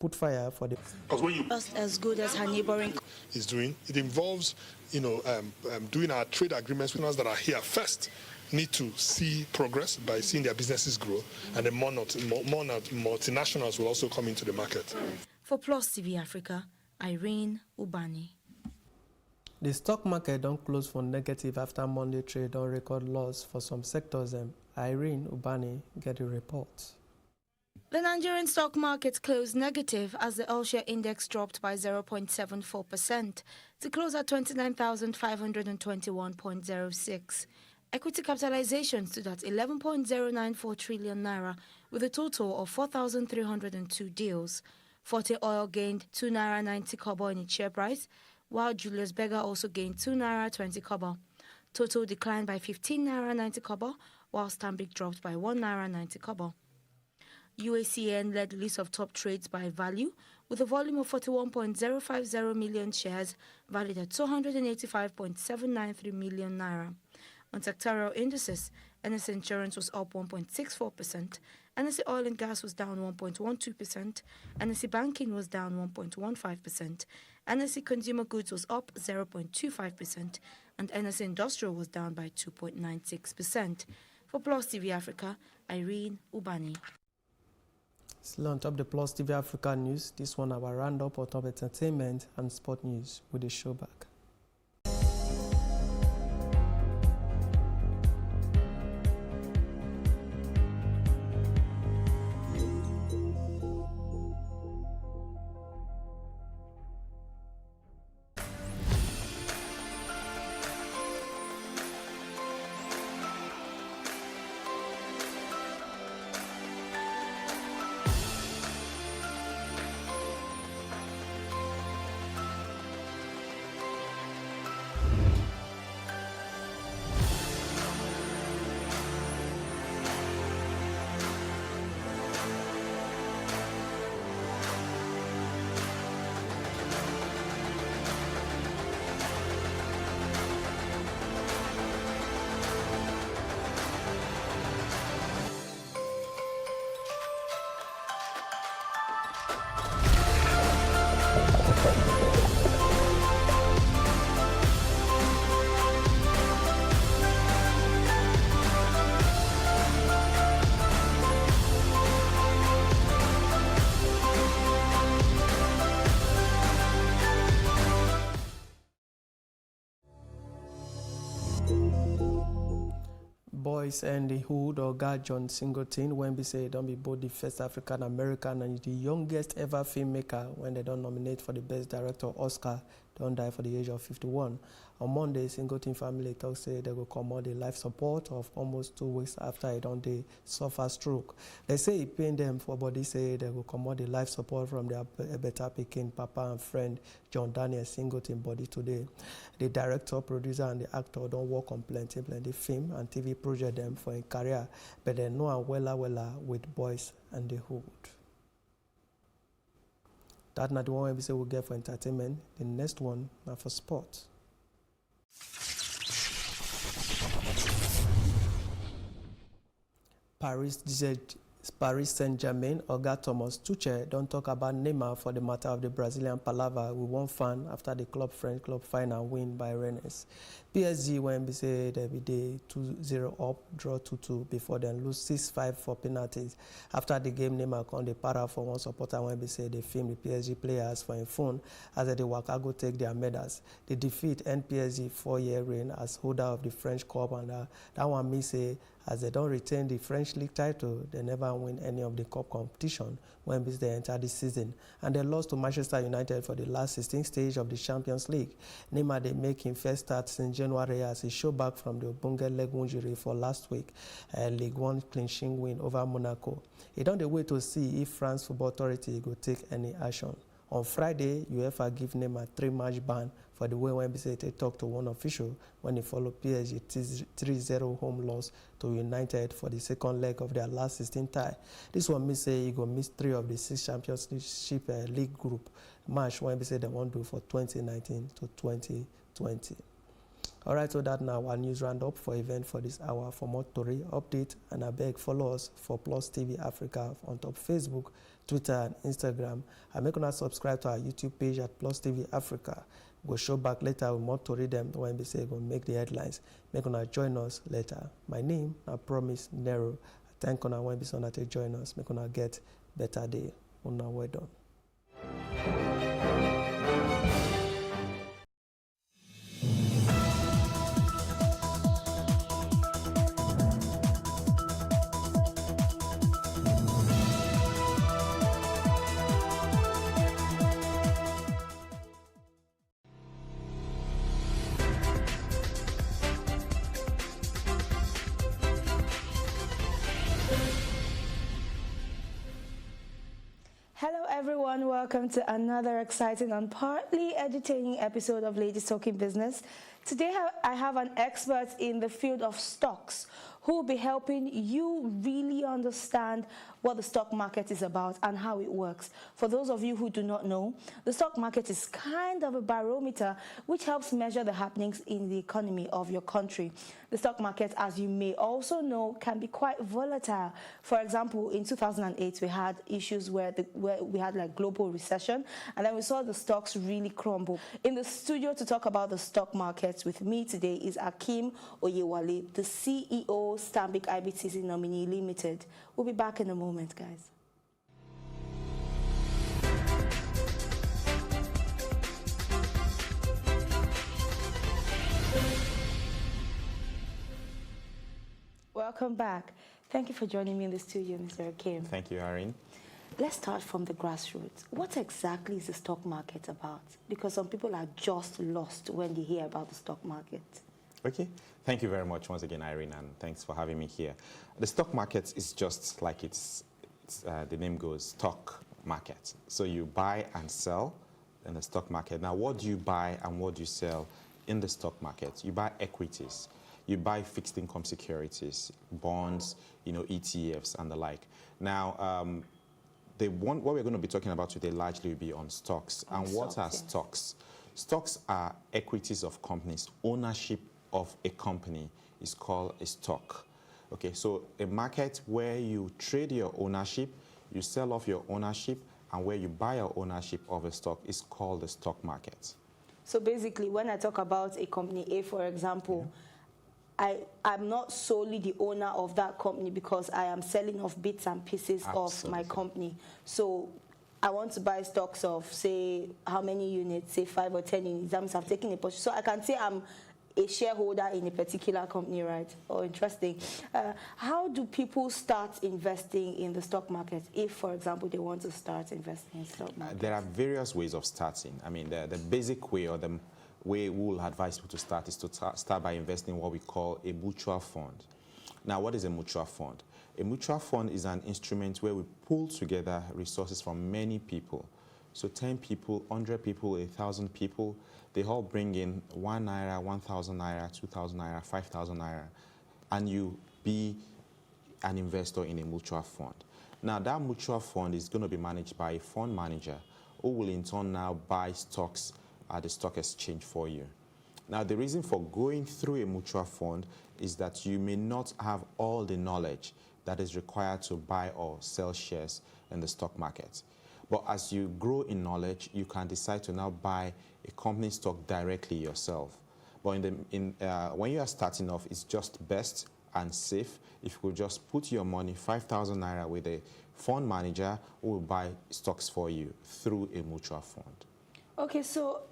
put fire for the. Because when you just as good as her neighboring is doing, it involves, doing our trade agreements with us that are here first. Need to see progress by seeing their businesses grow, and then more multinationals will also come into the market. For Plus TV Africa, Irene Ubani. The stock market don't close for negative after Monday trade on record loss for some sectors. Irene Ubani get a report. The Nigerian stock market closed negative as the all-share index dropped by 0.74% to close at 29,521.06. Equity capitalization stood at 11.094 trillion naira with a total of 4,302 deals. Forte Oil gained 2 naira 90 kobo in its share price, while Julius Berger also gained 2 naira 20 kobo. Total declined by 15 naira 90 kobo, while Stanbic dropped by 1 naira 90 kobo. UACN led the list of top trades by value with a volume of 41.050 million shares valued at 285.793 million naira. On sectoral indices, NSE Insurance was up 1.64%, NSE Oil and Gas was down 1.12%, NSE Banking was down 1.15%, NSE Consumer Goods was up 0.25%, and NSE Industrial was down by 2.96%. For Plus TV Africa, Irene Ubani. Still on top the Plus TV Africa news, this one our roundup on top entertainment and sport news with the show back. Boys and the Hood or God John Singleton when we say don't be both the first African American and the youngest ever filmmaker when they don't nominate for the best director Oscar don't die for the age of 51. On Monday, Singleton family talk say they will come out the life support of almost 2 weeks after he don't they suffer stroke. They say it pain them for body say they will come out the life support from their better picking papa and friend John Daniel Singleton body today. The director, producer and the actor don't work on plenty film and TV project them for a career, but they know a wella with Boys and the Hood. That's not the one we say we'll get for entertainment. The next one are for sport. Paris Saint-Germain, Oga Thomas Tuchel don't talk about Neymar for the matter of the Brazilian palava with one fan after the French club final win by Rennes. PSG when we say they be 2-0 up, draw 2-2 before then lose 6-5 for penalties. After the game, Neymar come the para for one supporter when we say they film the PSG players for a phone as they waka go take their medals. The defeat end PSG 4-year reign as holder of the French Cup, and that one me say as they don't retain the French league title, they never win any of the cup competition when they enter this season. And they lost to Manchester United for the last 16th stage of the Champions League. Neymar they make him first start since January as he show back from the Bunge leg injury for last week. League One clinching win over Monaco. He don't wait to see if France Football Authority will take any action. On Friday, UEFA give Neymar 3-match ban for the way when they talk to one official when he followed PSG 3-0 home loss to United for the second leg of their last 16 tie. This one me say he go miss 3 of the 6 Championship League group match when they say they won't do for 2019 to 2020. All right, so that now our news roundup for event for this hour. For more story, update, and I beg follow us for Plus TV Africa on top Facebook, Twitter, and Instagram. And make sure subscribe to our YouTube page at Plus TV Africa. We'll show back later with more story them when we say go make the headlines. Make sure join us later. My name, I promise, Nero. Thank you when we join us. Make sure get better day. Well done. Hello everyone, welcome to another exciting and partly entertaining episode of Ladies Talking Business. Today I have an expert in the field of stocks who will be helping you really understand what the stock market is about and how it works. For those of you who do not know, the stock market is kind of a barometer which helps measure the happenings in the economy of your country. The stock market, as you may also know, can be quite volatile. For example, in 2008, we had issues where we had like global recession, and then we saw the stocks really crumble. In the studio to talk about the stock markets with me today is Akeem Oyewale, the CEO, Stanbic IBTC Nominee Limited. We'll be back in a moment, guys. Welcome back. Thank you for joining me in the studio, Mr. Akeem. Thank you, Irene. Let's start from the grassroots. What exactly is the stock market about? Because some people are just lost when they hear about the stock market. Okay. Thank you very much once again, Irene, and thanks for having me here. The stock market is just like the name goes, stock market. So you buy and sell in the stock market. Now, what do you buy and what do you sell in the stock market? You buy equities. You buy fixed income securities, bonds, ETFs and the like. Now, what we're going to be talking about today largely will be on stocks. What are stocks? Stocks are equities of companies. Ownership of a company is called a stock. Okay, so a market where you trade your ownership, you sell off your ownership, and where you buy your ownership of a stock is called the stock market. So basically, when I talk about a company A, for example, I'm not solely the owner of that company because I am selling off bits and pieces of my company. So I want to buy stocks of, say, how many units, say 5 or 10 units. That means I've taken a position. So I can say I'm a shareholder in a particular company, right? Oh, interesting. How do people start investing in the stock market if, for example, they want to start investing in the stock market? There are various ways of starting. I mean, the basic way or the way we will advise people to start is to start by investing in what we call a mutual fund. Now, what is a mutual fund? A mutual fund is an instrument where we pull together resources from many people. So 10 people, 100 people, 1,000 people, they all bring in 1 naira, 1,000 naira, 2,000 naira, 5,000 naira, and you be an investor in a mutual fund. Now, that mutual fund is going to be managed by a fund manager who will in turn now buy stocks at the stock exchange for you. Now, the reason for going through a mutual fund is that you may not have all the knowledge that is required to buy or sell shares in the stock market. But as you grow in knowledge, you can decide to now buy a company stock directly yourself. But when you are starting off, it's just best and safe if you could just put your money, 5,000 naira, with a fund manager who will buy stocks for you through a mutual fund. Okay, so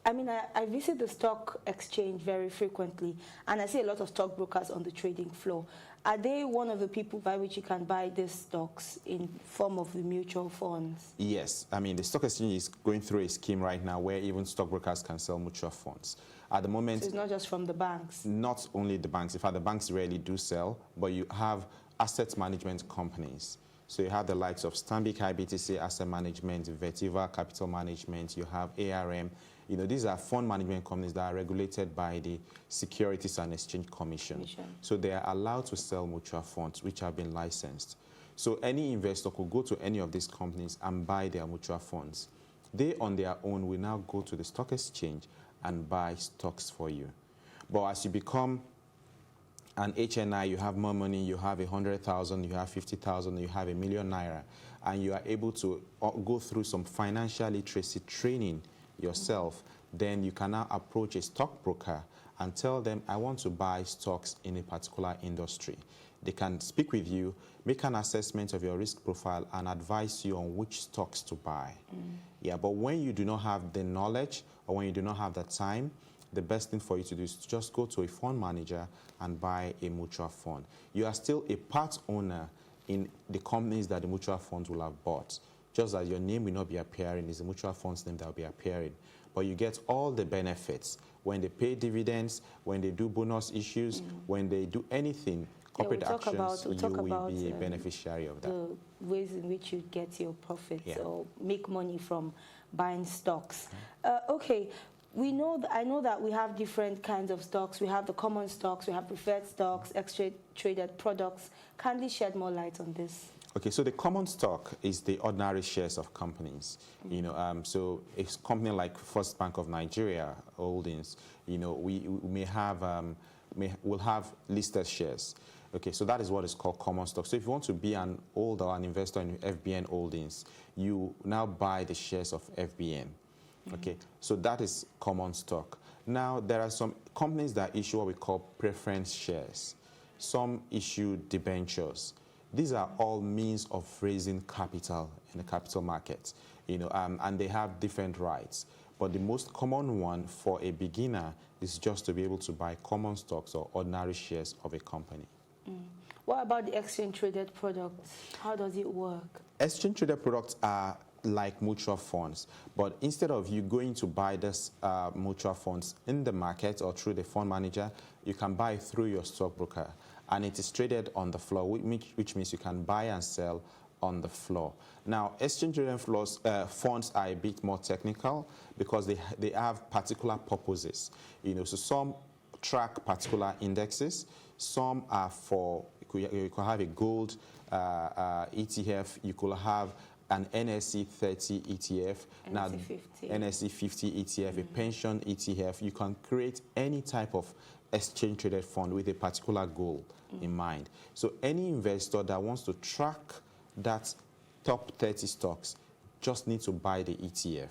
I mean, I visit the stock exchange very frequently, and I see a lot of stockbrokers on the trading floor. Are they one of the people by which you can buy these stocks in form of the mutual funds? Yes. I mean, the stock exchange is going through a scheme right now where even stockbrokers can sell mutual funds. At the moment... So it's not just from the banks? Not only the banks. In fact, the banks rarely do sell, but you have asset management companies. So you have the likes of Stanbic IBTC Asset Management, Vertiva Capital Management, you have ARM. These are fund management companies that are regulated by the Securities and Exchange Commission. So they are allowed to sell mutual funds which have been licensed. So any investor could go to any of these companies and buy their mutual funds. They, on their own, will now go to the stock exchange and buy stocks for you. But as you become an HNI, you have more money, you have 100,000, you have 50,000, you have ₦1 million, and you are able to go through some financial literacy training yourself, then you can now approach a stockbroker and tell them, I want to buy stocks in a particular industry. They can speak with you, make an assessment of your risk profile, and advise you on which stocks to buy. Yeah, but when you do not have the knowledge or when you do not have the time, the best thing for you to do is to just go to a fund manager and buy a mutual fund. You are still a part owner in the companies that the mutual funds will have bought. Just as your name will not be appearing, it's the mutual fund's name that will be appearing. But you get all the benefits when they pay dividends, when they do bonus issues, when they do anything, corporate actions, you will be a beneficiary of that. The ways in which you get your profits or make money from buying stocks. Okay. I know that we have different kinds of stocks. We have the common stocks, we have preferred stocks, exchange-traded products. Kindly shed more light on this. Okay, so the common stock is the ordinary shares of companies. You know, so a company like First Bank of Nigeria Holdings, you know, we may have will have listed shares. Okay, so that is what is called common stock. So if you want to be an holder, an investor in FBN Holdings, you now buy the shares of FBN. Okay, so that is common stock. Now, there are some companies that issue what we call preference shares. Some issue debentures. These are all means of raising capital in the capital market, you know, and they have different rights. But the most common one for a beginner is just to be able to buy common stocks or ordinary shares of a company. What about the exchange-traded products? How does it work? Exchange-traded products are like mutual funds, but instead of you going to buy this mutual funds in the market or through the fund manager, you can buy through your stockbroker, and it is traded on the floor, which means you can buy and sell on the floor. Now, exchange-traded funds are a bit more technical because they have particular purposes. You know, so some track particular indexes, some are for, you could have a gold ETF, you could have an NSE 30 ETF, now NSE 50 ETF, a pension ETF. You can create any type of exchange-traded fund with a particular goal in mind. So any investor that wants to track that top 30 stocks just needs to buy the ETF.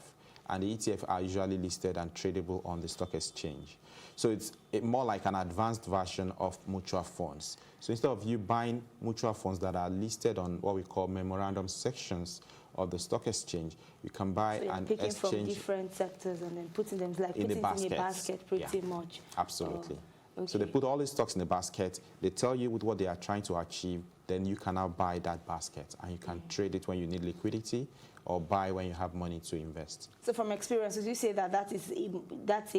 And the ETF are usually listed and tradable on the stock exchange. So it's more like an advanced version of mutual funds. So instead of you buying mutual funds that are listed on what we call memorandum sections of the stock exchange, you can buy an picking exchange from different sectors and then putting them in a basket pretty much. Absolutely. Okay. So they put all these stocks in the basket, they tell you with what they are trying to achieve, then you can now buy that basket and you can trade it when you need liquidity or buy when you have money to invest. So from experience, would you say that that's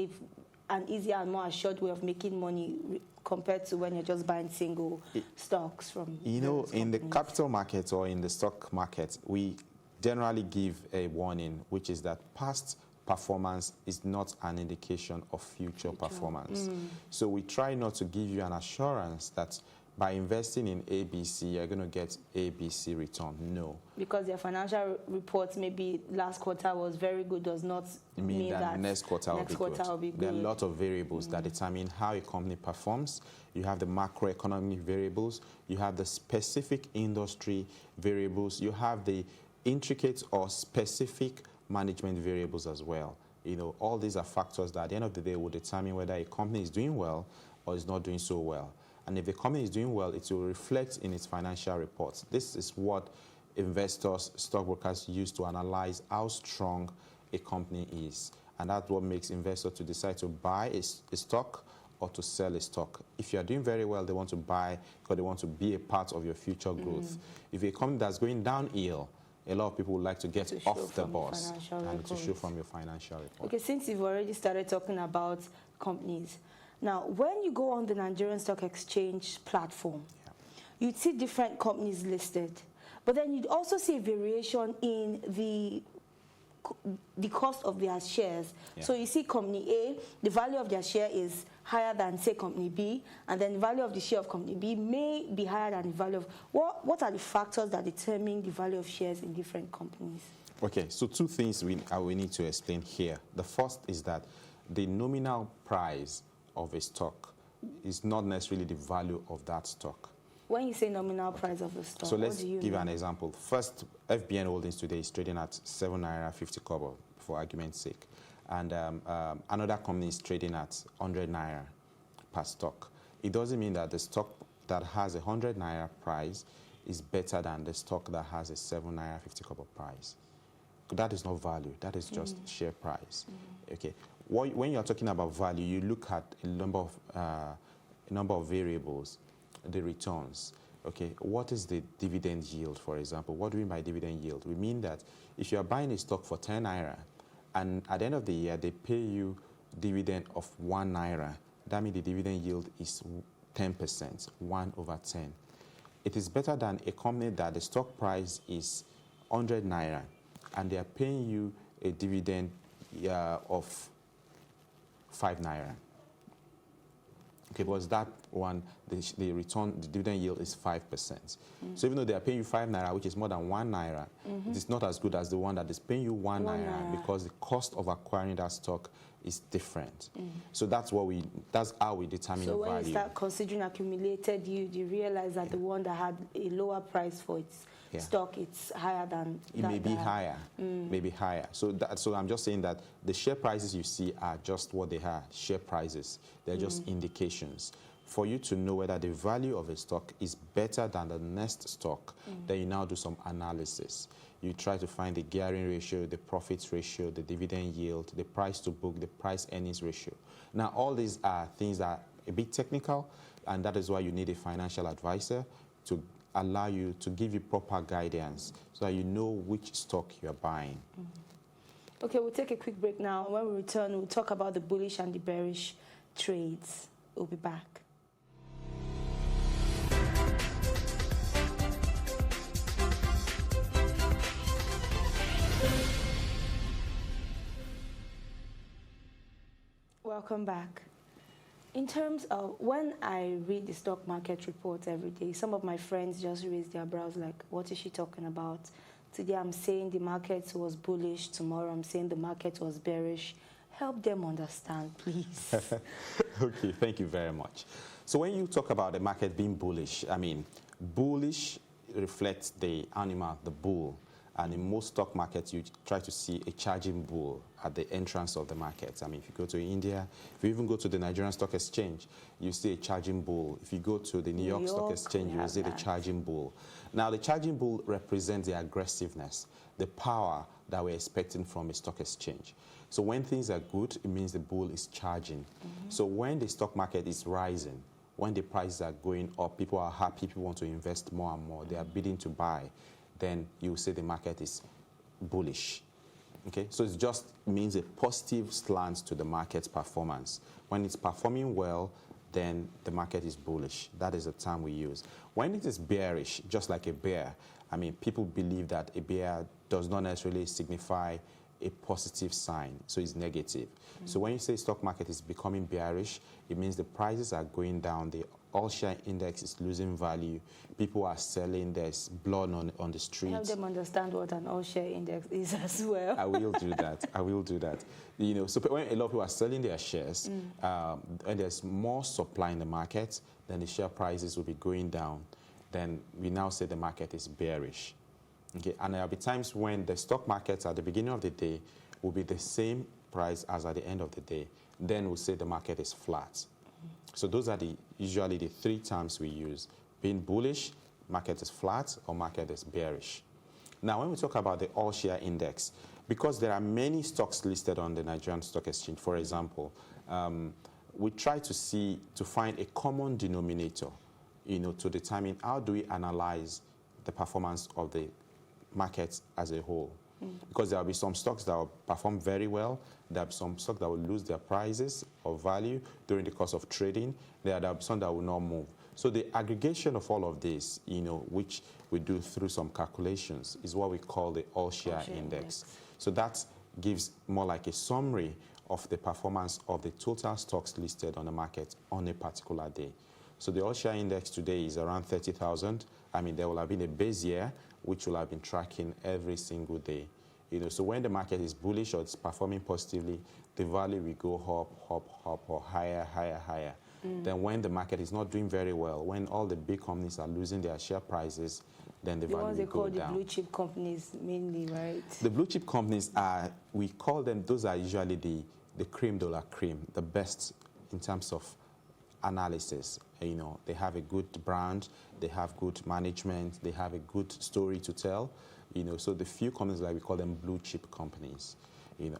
an easier and more assured way of making money compared to when you're just buying single stocks from in the capital market or in the stock market, we generally give a warning, which is that past performance is not an indication of future performance. So we try not to give you an assurance that by investing in ABC, you're going to get ABC return. No. Because their financial reports, maybe last quarter was very good, does not mean that next quarter will be good. There are a lot of variables that determine how a company performs. You have the macroeconomic variables. You have the specific industry variables. You have the intricate or specific management variables as well. You know, all these are factors that at the end of the day will determine whether a company is doing well or is not doing so well. And if the company is doing well, it will reflect in its financial reports. This is what investors, stockbrokers use to analyze how strong a company is. And that's what makes investors to decide to buy a stock or to sell a stock. If you are doing very well, they want to buy because they want to be a part of your future growth. If a company that's going downhill, a lot of people would like to get off the bus and to show from your financial report. Okay, since you've already started talking about companies, now when you go on the Nigerian Stock Exchange platform, you'd see different companies listed, but then you'd also see a variation in the cost of their shares. So you see company A, the value of their share is higher than, say, company B, and then the value of the share of company B may be higher than the value of... What are the factors that determine the value of shares in different companies? Okay, so two things we need to explain here. The first is that the nominal price of a stock is not necessarily the value of that stock. When you say nominal price of the stock, So let's what do you give mean? an example. First, FBN Holdings today is trading at 7 naira 50 kobo, for argument's sake. And another company is trading at 100 naira per stock. It doesn't mean that the stock that has a 100 naira price is better than the stock that has a 7 naira 50 kobo price. That is not value. That is just share price. Okay. When you're talking about value, you look at a number of variables, the returns. Okay. What is the dividend yield, for example? What do we mean by dividend yield? We mean that if you are buying a stock for 10 naira, and at the end of the year they pay you dividend of 1 naira, that means the dividend yield is 10%, 1/10. It is better than a company that the stock price is 100 naira and they are paying you a dividend of 5 naira. Okay, because that one, the return, the dividend yield is 5%. So even though they are paying you 5 naira, which is more than 1 naira, it is not as good as the one that is paying you 1 naira because the cost of acquiring that stock is different. So that's how we determine So when value. you start considering accumulated yield, you realize that the one that had a lower price for its stock, it's higher than it may be higher, maybe higher. So I'm just saying that the share prices you see are just what they are, share prices. They're just indications. For you to know whether the value of a stock is better than the next stock, then you now do some analysis. You try to find the gearing ratio, the profits ratio, the dividend yield, the price to book, the price earnings ratio. Now, all these are things that are a bit technical, and that is why you need a financial advisor to allow you to give you proper guidance so that you know which stock you're buying. Okay, we'll take a quick break now. When we return, we'll talk about the bullish and the bearish trades. We'll be back. Welcome back. In terms of when I read the stock market reports every day, some of my friends just raise their brows like, what is she talking about? Today I'm saying the market was bullish, tomorrow I'm saying the market was bearish. Help them understand, please. Okay, thank you very much. So when you talk about the market being bullish, I mean, bullish reflects the animal, the bull. And in most stock markets, you try to see a charging bull at the entrance of the market. I mean, if you go to India, if you even go to the Nigerian Stock Exchange, you see a charging bull. If you go to the New York Stock Exchange, you will see the charging bull. Now, the charging bull represents the aggressiveness, the power that we're expecting from a stock exchange. So when things are good, it means the bull is charging. So when the stock market is rising, when the prices are going up, people are happy, people want to invest more and more, they are bidding to buy, then you say the market is bullish. Okay, so it just means a positive slant to the market's performance. When it's performing well, then the market is bullish. That is the term we use. When it is bearish, just like a bear, I mean, people believe that a bear does not necessarily signify a positive sign, so it's negative. So when you say stock market is becoming bearish, it means the prices are going down, the all-share index is losing value, people are selling, there's blood on the streets. Help them understand what an all-share index is as well. I will do that. I will do that. You know, so when a lot of people are selling their shares, and there's more supply in the market, then the share prices will be going down. Then we now say the market is bearish. Okay, and there will be times when the stock markets at the beginning of the day will be the same price as at the end of the day. Then we'll say the market is flat. So those are usually the three terms we use: being bullish, market is flat, or market is bearish. Now, when we talk about the all-share index, because there are many stocks listed on the Nigerian Stock Exchange, for example, we try to find a common denominator, you know, to determine how do we analyze the performance of the market as a whole. Because there will be some stocks that will perform very well, there will be some stocks that will lose their prices or value during the course of trading, there will be some that will not move. So the aggregation of all of this, you know, which we do through some calculations, is what we call the all-share index. So that gives more like a summary of the performance of the total stocks listed on the market on a particular day. So the all-share index today is around 30,000. I mean, there will have been a base year, which will have been tracking every single day, So when the market is bullish or it's performing positively, the value will go up, or higher, higher, higher. Then when the market is not doing very well, when all the big companies are losing their share prices, then the value will go down. The ones they call the blue chip companies mainly, right? The blue chip companies are, we call them, those are usually the cream de la cream, the best in terms of analysis. They have a good brand, they have good management, they have a good story to tell. So the few companies, like we call them blue chip companies,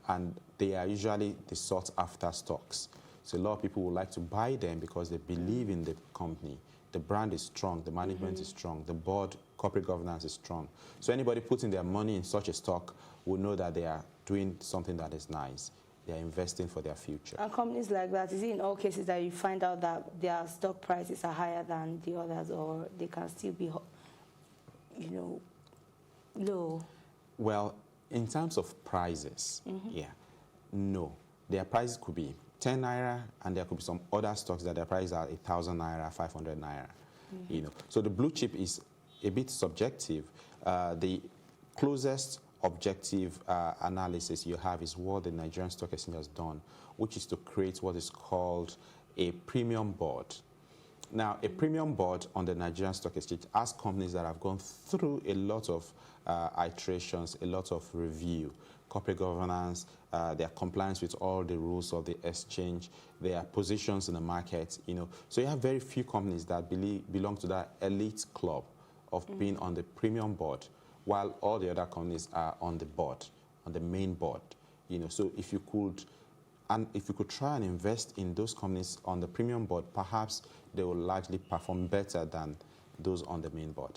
and they are usually the sought after stocks. So a lot of people would like to buy them because they believe in the company. The brand is strong, the management is strong, the board, corporate governance is strong. So anybody putting their money in such a stock will know that they are doing something that is nice. They are investing for their future. And companies like that, is it in all cases that you find out that their stock prices are higher than the others, or they can still be, low? Well, in terms of prices, no. Their price could be 10 naira, and there could be some other stocks that their prices are 1,000 naira, 500 naira. So the blue chip is a bit subjective. The closest objective analysis you have is what the Nigerian Stock Exchange has done, which is to create what is called a premium board. Now, a premium board on the Nigerian Stock Exchange asks companies that have gone through a lot of iterations, a lot of review, corporate governance, their compliance with all the rules of the exchange, their positions in the market. So you have very few companies that belong to that elite club of being on the premium board, while all the other companies are on the board, on the main board. So if you could try and invest in those companies on the premium board, perhaps they will largely perform better than those on the main board.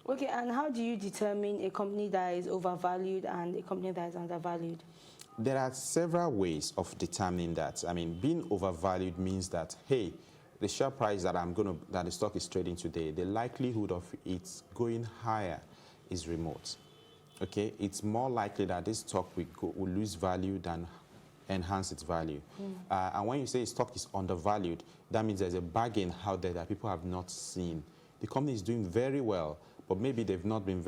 Okay, and how do you determine a company that is overvalued and a company that is undervalued? There are several ways of determining that. I mean, being overvalued means that, hey, the share price that that the stock is trading today, the likelihood of it going higher is remote. Okay, it's more likely that this stock will lose value than enhance its value. And when you say stock is undervalued, that means there's a bargain out there that people have not seen. The company is doing very well, but maybe they've not been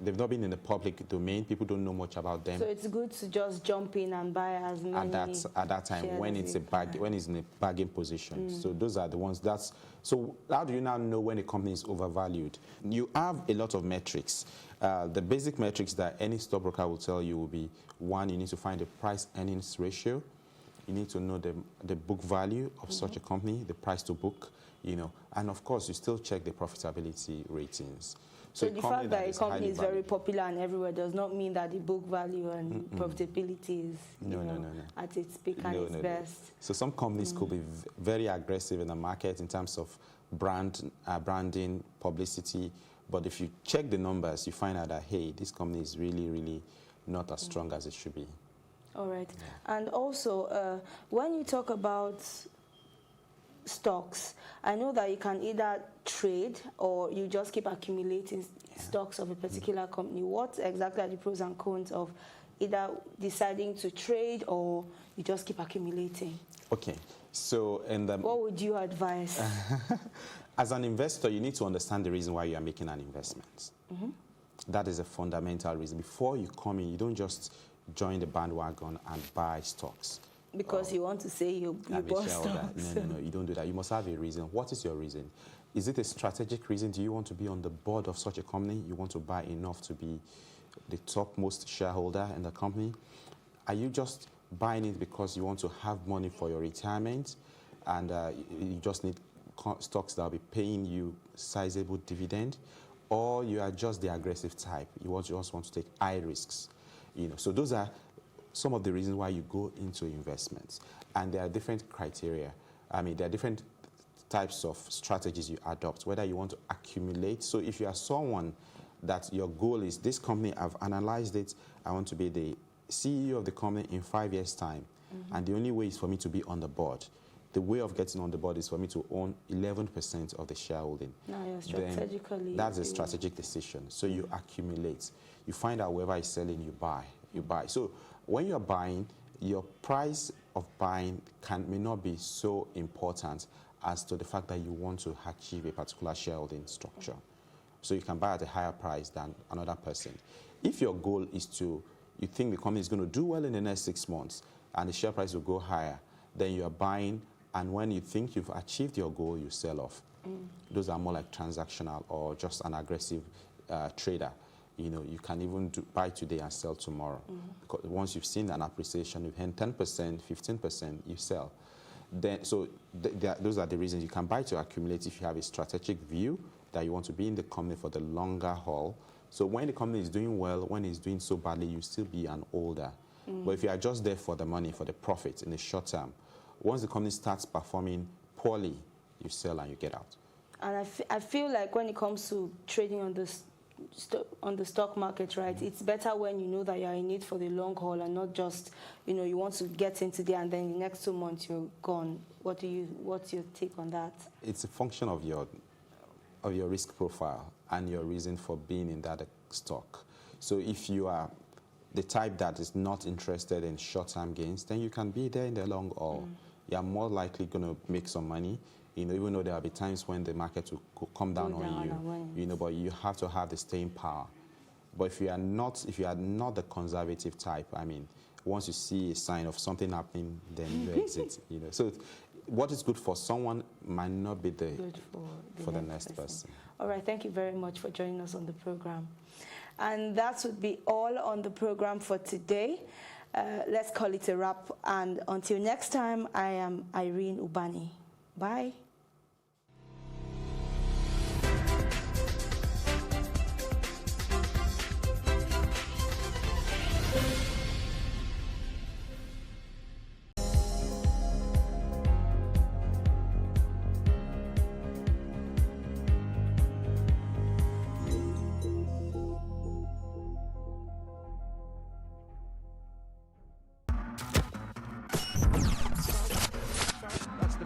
they've not been in the public domain. People don't know much about them. So it's good to just jump in and buy as many at that time when it's when it's in a bargain position. So those are the ones. So how do you now know when a company is overvalued? You have a lot of metrics. The basic metrics that any stockbroker will tell you will be: one, you need to find the price-earnings ratio. You need to know the book value of such a company, the price to book, and of course you still check the profitability ratings. So the fact that a company is very popular and everywhere does not mean that the book value and profitability is at its peak and its best. So some companies could be very aggressive in the market in terms of branding, publicity, but if you check the numbers, you find out that, hey, this company is really, really not as strong as it should be. All right. And also, when you talk about stocks, I know that you can either trade or you just keep accumulating stocks of a particular company. What exactly are the pros and cons of either deciding to trade or you just keep accumulating? Okay. So, what would you advise? As an investor, you need to understand the reason why you are making an investment. That is a fundamental reason. Before you come in, you don't just join the bandwagon and buy stocks. Because you want to say you bought stocks. No, you don't do that. You must have a reason. What is your reason? Is it a strategic reason? Do you want to be on the board of such a company? You want to buy enough to be the topmost shareholder in the company? Are you just buying it because you want to have money for your retirement and you just need stocks that will be paying you sizable dividend? Or you are just the aggressive type? You just want to take high risks? So those are some of the reasons why you go into investments. And there are different criteria. I mean, there are different types of strategies you adopt, whether you want to accumulate. So if you are someone that your goal is, this company, I've analyzed it, I want to be the CEO of the company in 5 years' time, and the only way is for me to be on the board. The way of getting on the board is for me to own 11% of the shareholding. Now you're strategically... That's a strategic decision. So you accumulate. You find out whoever is selling, you buy. So when you're buying, your price of buying may not be so important as to the fact that you want to achieve a particular shareholding structure. So you can buy at a higher price than another person. If your goal is you think the company is going to do well in the next 6 months and the share price will go higher, then you are buying, and when you think you've achieved your goal, you sell off. Those are more like transactional or just an aggressive trader. You know, you can even buy today and sell tomorrow. Because once you've seen an appreciation, you've earned 10%, 15%, you sell. Then, so those are the reasons you can buy to accumulate if you have a strategic view that you want to be in the company for the longer haul. So when the company is doing well, when it's doing so badly, you still be an holder. But if you are just there for the money, for the profit in the short term, once the company starts performing poorly, you sell and you get out. And I feel like when it comes to trading on the stock market, right, it's better when you know that you're in it for the long haul and not just, you know, you want to get into there and then in the next 2 months you're gone. What's your take on that? It's a function of your risk profile and your reason for being in that stock. So if you are the type that is not interested in short-term gains, then you can be there in the long haul. You're more likely going to make some money. You know, even though there will be times when the market will come down on you, you know, but you have to have the staying power. But if you are not the conservative type, I mean, once you see a sign of something happening, then you exit. You know, so what is good for someone might not be good for the next person. All right, thank you very much for joining us on the program. And that would be all on the program for today. Let's call it a wrap. And until next time, I am Irene Ubani. Bye.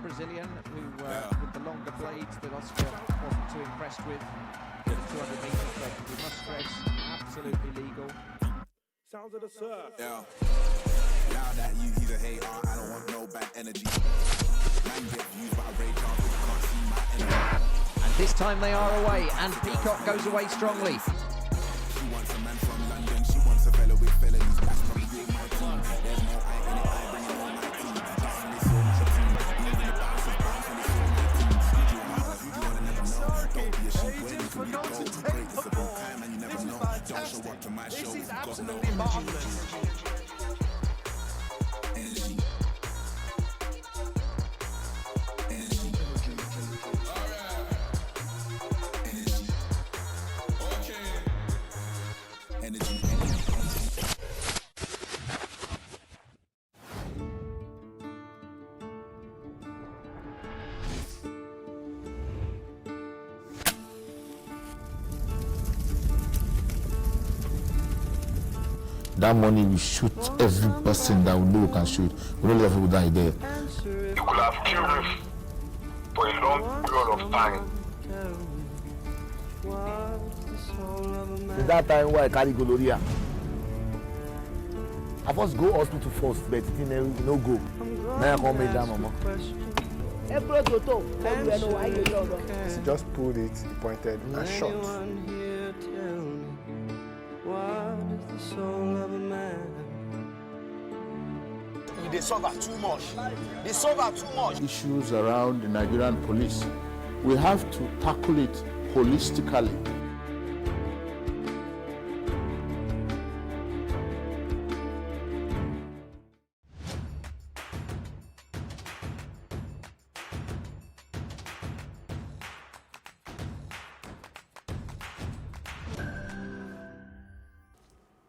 Brazilian, who with the longer blades that Oscar wasn't too impressed with. 200 metres, but we must stress, absolutely legal. Sounds of the surf. Yeah. Now that he's a hater, I don't want no bad energy. Man get views, but I rage on, but you can't see my energy. And this time they are away, and Peacock goes away strongly. She wants a man from London, she wants a fellow with felonies. That's probably doing my team. There's no I in it, I bring it on my team. Just when it's all my team. Even the bounce is bounce when it's all my team. You do wanna never know. Don't be a sheep when you can be gold. Great, it's about time and you never know. Don't show up to my show. This is Got no absolutely marvelous. energy. That money will shoot every person that we know can shoot. We don't let people die there. You could have killed us for a long period of time. That time why I carry gonorrhea. I first go hospital first, but it no go. Now I come make that mama. He just pulled it, he pointed and shot. They suffer too much. They suffer too much. Issues around the Nigerian police, we have to tackle it holistically.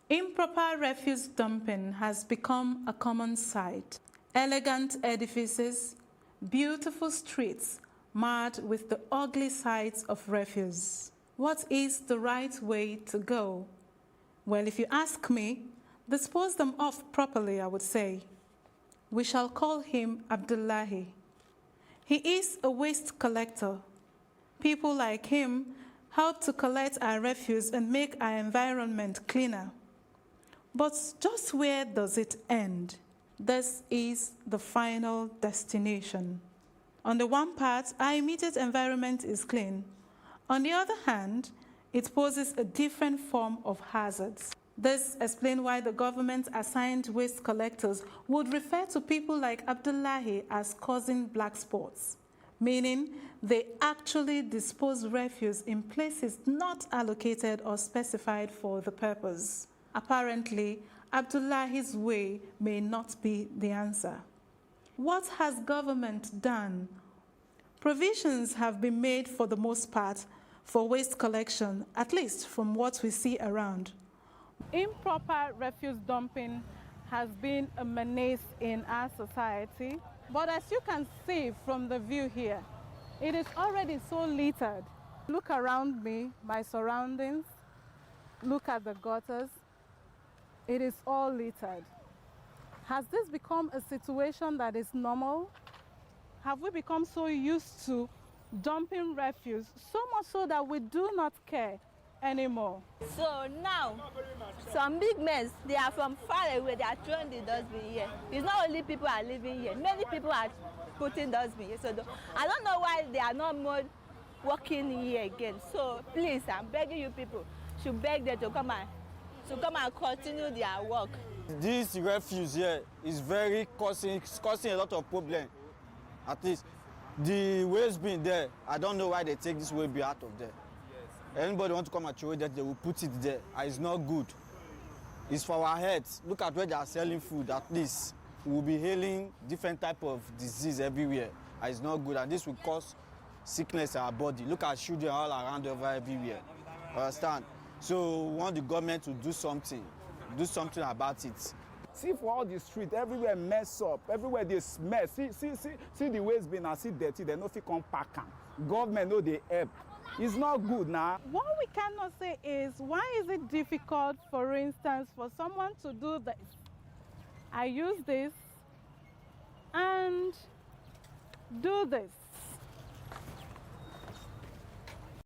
Improper refuse dumping has become a common sight. Elegant edifices, beautiful streets marred with the ugly sights of refuse. What is the right way to go? Well, if you ask me, dispose them off properly, I would say. We shall call him Abdullahi. He is a waste collector. People like him help to collect our refuse and make our environment cleaner. But just where does it end? This is the final destination. On the one part, our immediate environment is clean. On the other hand, it poses a different form of hazards. This explains why the government-assigned waste collectors would refer to people like Abdullahi as causing black spots, meaning they actually dispose refuse in places not allocated or specified for the purpose. Apparently, Abdullahi's way may not be the answer. What has government done? Provisions have been made for the most part for waste collection, at least from what we see around. Improper refuse dumping has been a menace in our society, but as you can see from the view here, it is already so littered. Look around me, my surroundings, look at the gutters. It is all littered. Has this become a situation that is normal? Have we become so used to dumping refuse, so much so that we do not care anymore? So now, some big men, they are from far away, they are throwing the dustbin here. It's not only people are living here, many people are putting dustbin here. So I don't know why they are not more working here again. So please, I'm begging you people, should beg them to come and continue their work. This refuse here is causing a lot of problems. At least the waste bin there, I don't know why they take this waste bin out of there. Anybody want to come and throw it there, they will put it there. It's not good. It's for our heads. Look at where they are selling food. At least we will be hailing different type of disease everywhere. It's not good, and this will cause sickness in our body. Look at children all around everywhere. Understand? So we want the government to do something about it. See for all the street, everywhere mess up, everywhere they smell. See the waste bin and see dirty, they no fit come pack am. Government no dey help. It's not good now. What we cannot say is, why is it difficult, for instance, for someone to do this? I use this and do this.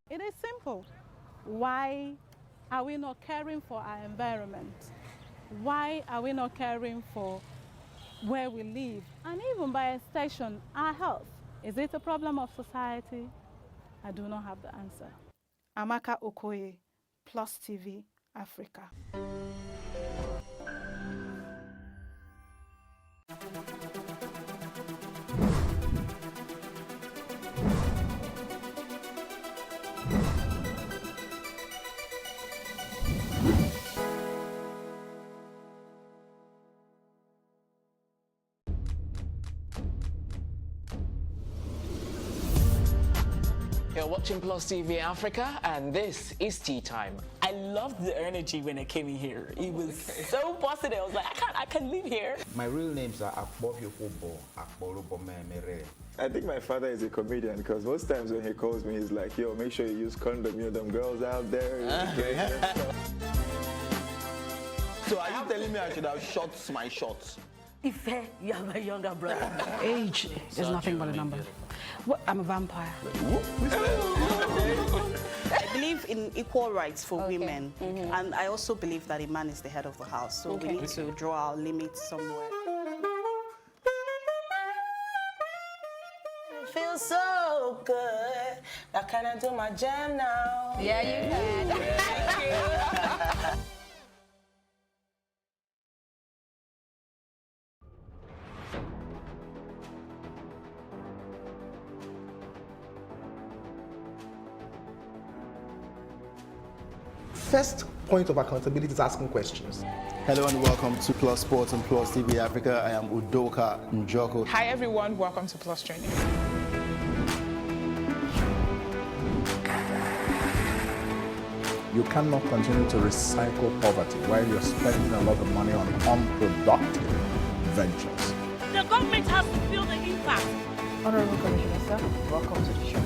It is simple. Why are we not caring for our environment? Why are we not caring for where we live? And even by extension, our health. Is it a problem of society? I do not have the answer. Amaka Okoye, Plus TV, Africa. You're watching Plus TV Africa, and this is Tea Time. I loved the energy when I came in here. It was so positive. I was like, I can live here. My real names are Akbobio Obo, Akborobo Mere. I think my father is a comedian because most times when he calls me, he's like, yo, make sure you use condom, you know, them girls out there. So are you telling me I should have shot my shots? Ife, you are my younger brother. Age is nothing but a number. What? I'm a vampire. I believe in equal rights for women, and I also believe that a man is the head of the house, so we need to draw our limits somewhere. Feels so good. Now can I do my jam now? Yeah, you can. Thank you. First point of accountability is asking questions. Hello and welcome to Plus Sports and Plus TV Africa. I am Udoka Njoko. Hi everyone, welcome to Plus Training. You cannot continue to recycle poverty while you're spending a lot of money on unproductive ventures. The government has to feel the impact. Honorable Commissioner, sir, welcome to the show.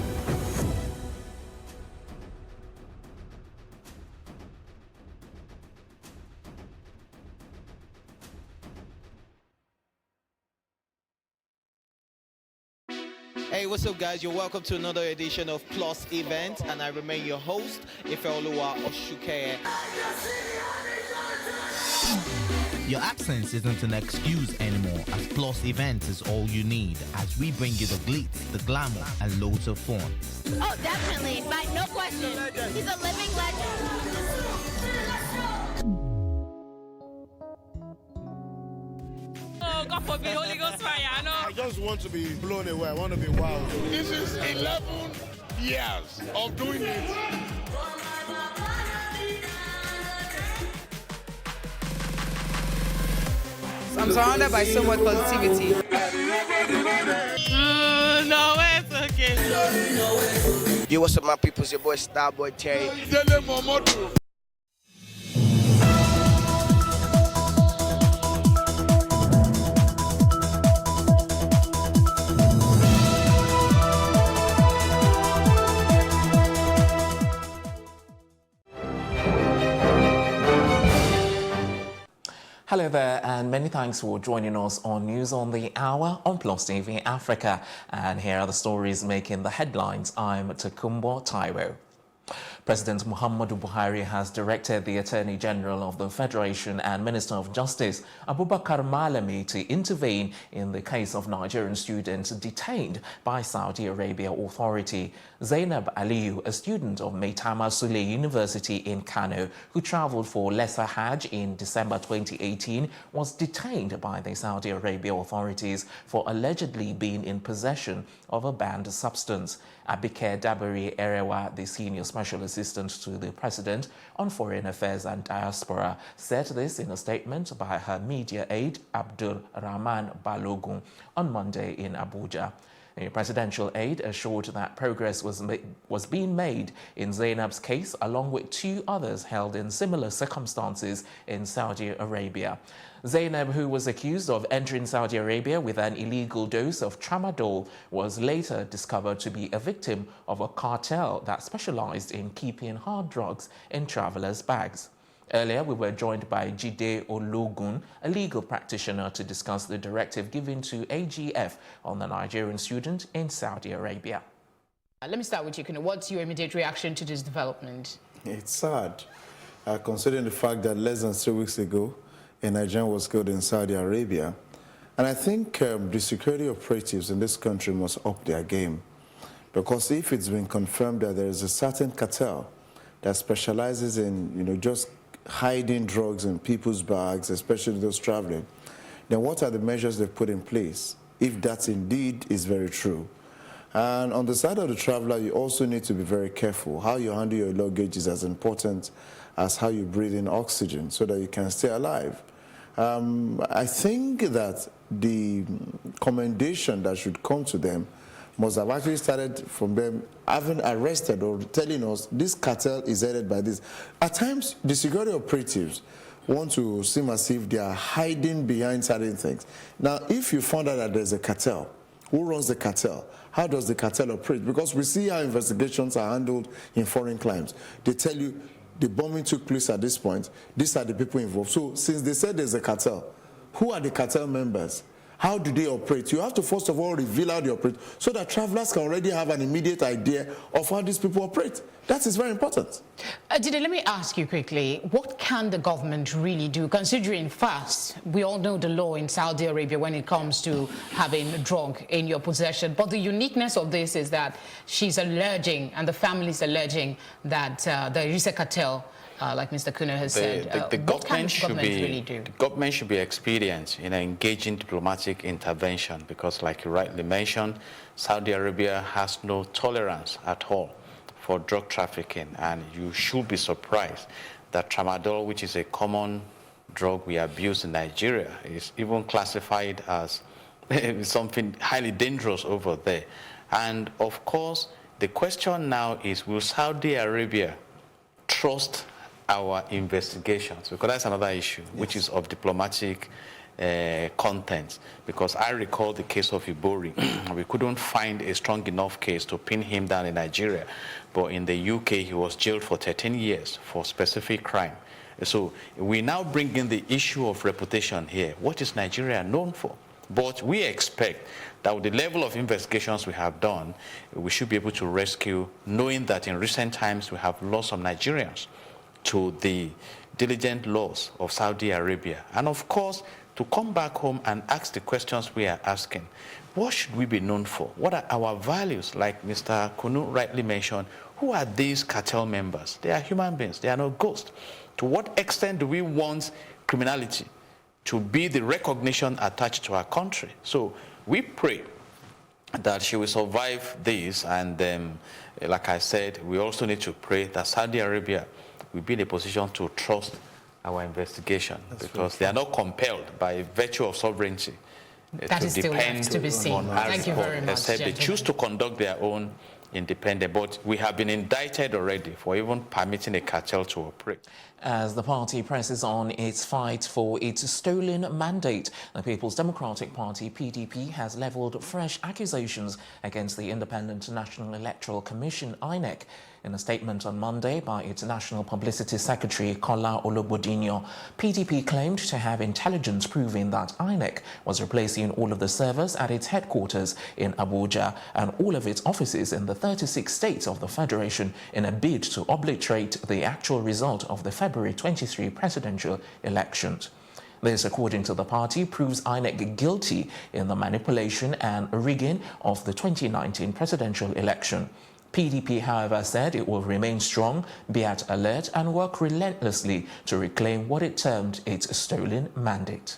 Hey, what's up guys? You're welcome to another edition of Plus Event, and I remain your host, Ifeoluwa Oshukeye. Your absence isn't an excuse anymore, as Plus Events is all you need, as we bring you the glitz, the glamour, and loads of fun. Oh, definitely. By no question. He's a living legend. Oh, God forbid, Holy Ghost fire, I know. I just want to be blown away. I want to be wild. This is 11 years of doing it. I'm surrounded by so much positivity. No, it's okay. Yo, what's up, my people? It's your boy Starboy Terry. Hello there, and many thanks for joining us on News on the Hour on Plus TV Africa. And here are the stories making the headlines. I'm Takumbo Taiwo. President Muhammadu Buhari has directed the Attorney General of the Federation and Minister of Justice, Abubakar Malami, to intervene in the case of Nigerian students detained by Saudi Arabia authority. Zainab Aliyu, a student of Maitama Sule University in Kano, who traveled for Lesser Hajj in December 2018, was detained by the Saudi Arabia authorities for allegedly being in possession of a banned substance. Abike Dabiri Erewa, the Senior Special Assistant to the President on Foreign Affairs and Diaspora, said this in a statement by her media aide, Abdul Rahman Balogun, on Monday in Abuja. A presidential aide assured that progress was being made in Zainab's case, along with 2 others held in similar circumstances in Saudi Arabia. Zainab, who was accused of entering Saudi Arabia with an illegal dose of tramadol, was later discovered to be a victim of a cartel that specialized in keeping hard drugs in travelers' bags. Earlier, we were joined by Jide Ologun, a legal practitioner, to discuss the directive given to AGF on the Nigerian student in Saudi Arabia. Let me start with you. What's your immediate reaction to this development? It's sad, considering the fact that less than 3 weeks ago, a Nigerian was killed in Saudi Arabia. And I think the security operatives in this country must up their game. Because if it's been confirmed that there is a certain cartel that specializes in, just hiding drugs in people's bags, especially those traveling, then what are the measures they've put in place, if that indeed is very true? And on the side of the traveler, you also need to be very careful. How you handle your luggage is as important as how you breathe in oxygen so that you can stay alive. I think that the commendation that should come to them must have actually started from them having arrested or telling us this cartel is headed by this. At times, the security operatives want to seem as if they are hiding behind certain things. Now, if you found out that there's a cartel, who runs the cartel? How does the cartel operate? Because we see how investigations are handled in foreign crimes. They tell you the bombing took place at this point. These are the people involved. So since they said there's a cartel, who are the cartel members? How do they operate? You have to first of all reveal how they operate so that travelers can already have an immediate idea of how these people operate. That is very important. Jide, let me ask you quickly, what can the government really do, considering first, we all know the law in Saudi Arabia when it comes to having a drug in your possession, but the uniqueness of this is that she's alleging, and the family is alleging, that there is a cartel, like Mr. Kuno has said. The what can government the government really do? The government should be experienced in engaging diplomatic intervention because, like you rightly mentioned, Saudi Arabia has no tolerance at all for drug trafficking, and you should be surprised that tramadol, which is a common drug we abuse in Nigeria, is even classified as something highly dangerous over there. And of course, the question now is, will Saudi Arabia trust our investigations? Because that's another issue, which is of diplomatic content. Because I recall the case of Ibori. We couldn't find a strong enough case to pin him down in Nigeria. But in the UK, he was jailed for 13 years for specific crime. So we now bring in the issue of reputation here. What is Nigeria known for? But we expect that with the level of investigations we have done, we should be able to rescue, knowing that in recent times we have lost some Nigerians to the diligent laws of Saudi Arabia. And of course, to come back home and ask the questions we are asking. What should we be known for? What are our values? Like Mr. Kunu rightly mentioned, who are these cartel members? They are human beings. They are not ghosts. To what extent do we want criminality to be the recognition attached to our country? So we pray that she will survive this. And like I said, we also need to pray that Saudi Arabia will be in a position to trust our investigation, because they are not compelled by virtue of sovereignty that is still left to be seen. Thank you very much, except they choose to conduct their own independent. But we have been indicted already for even permitting a cartel to operate. As the party presses on its fight for its stolen mandate, the People's Democratic Party, PDP, has levelled fresh accusations against the Independent National Electoral Commission, INEC. In a statement on Monday by its National Publicity Secretary, Kola Ologbondiyan, PDP claimed to have intelligence proving that INEC was replacing all of the servers at its headquarters in Abuja and all of its offices in the 36 states of the Federation in a bid to obliterate the actual result of the February 23 presidential elections. This, according to the party, proves INEC guilty in the manipulation and rigging of the 2019 presidential election. PDP, however, said it will remain strong, be at alert and work relentlessly to reclaim what it termed its stolen mandate.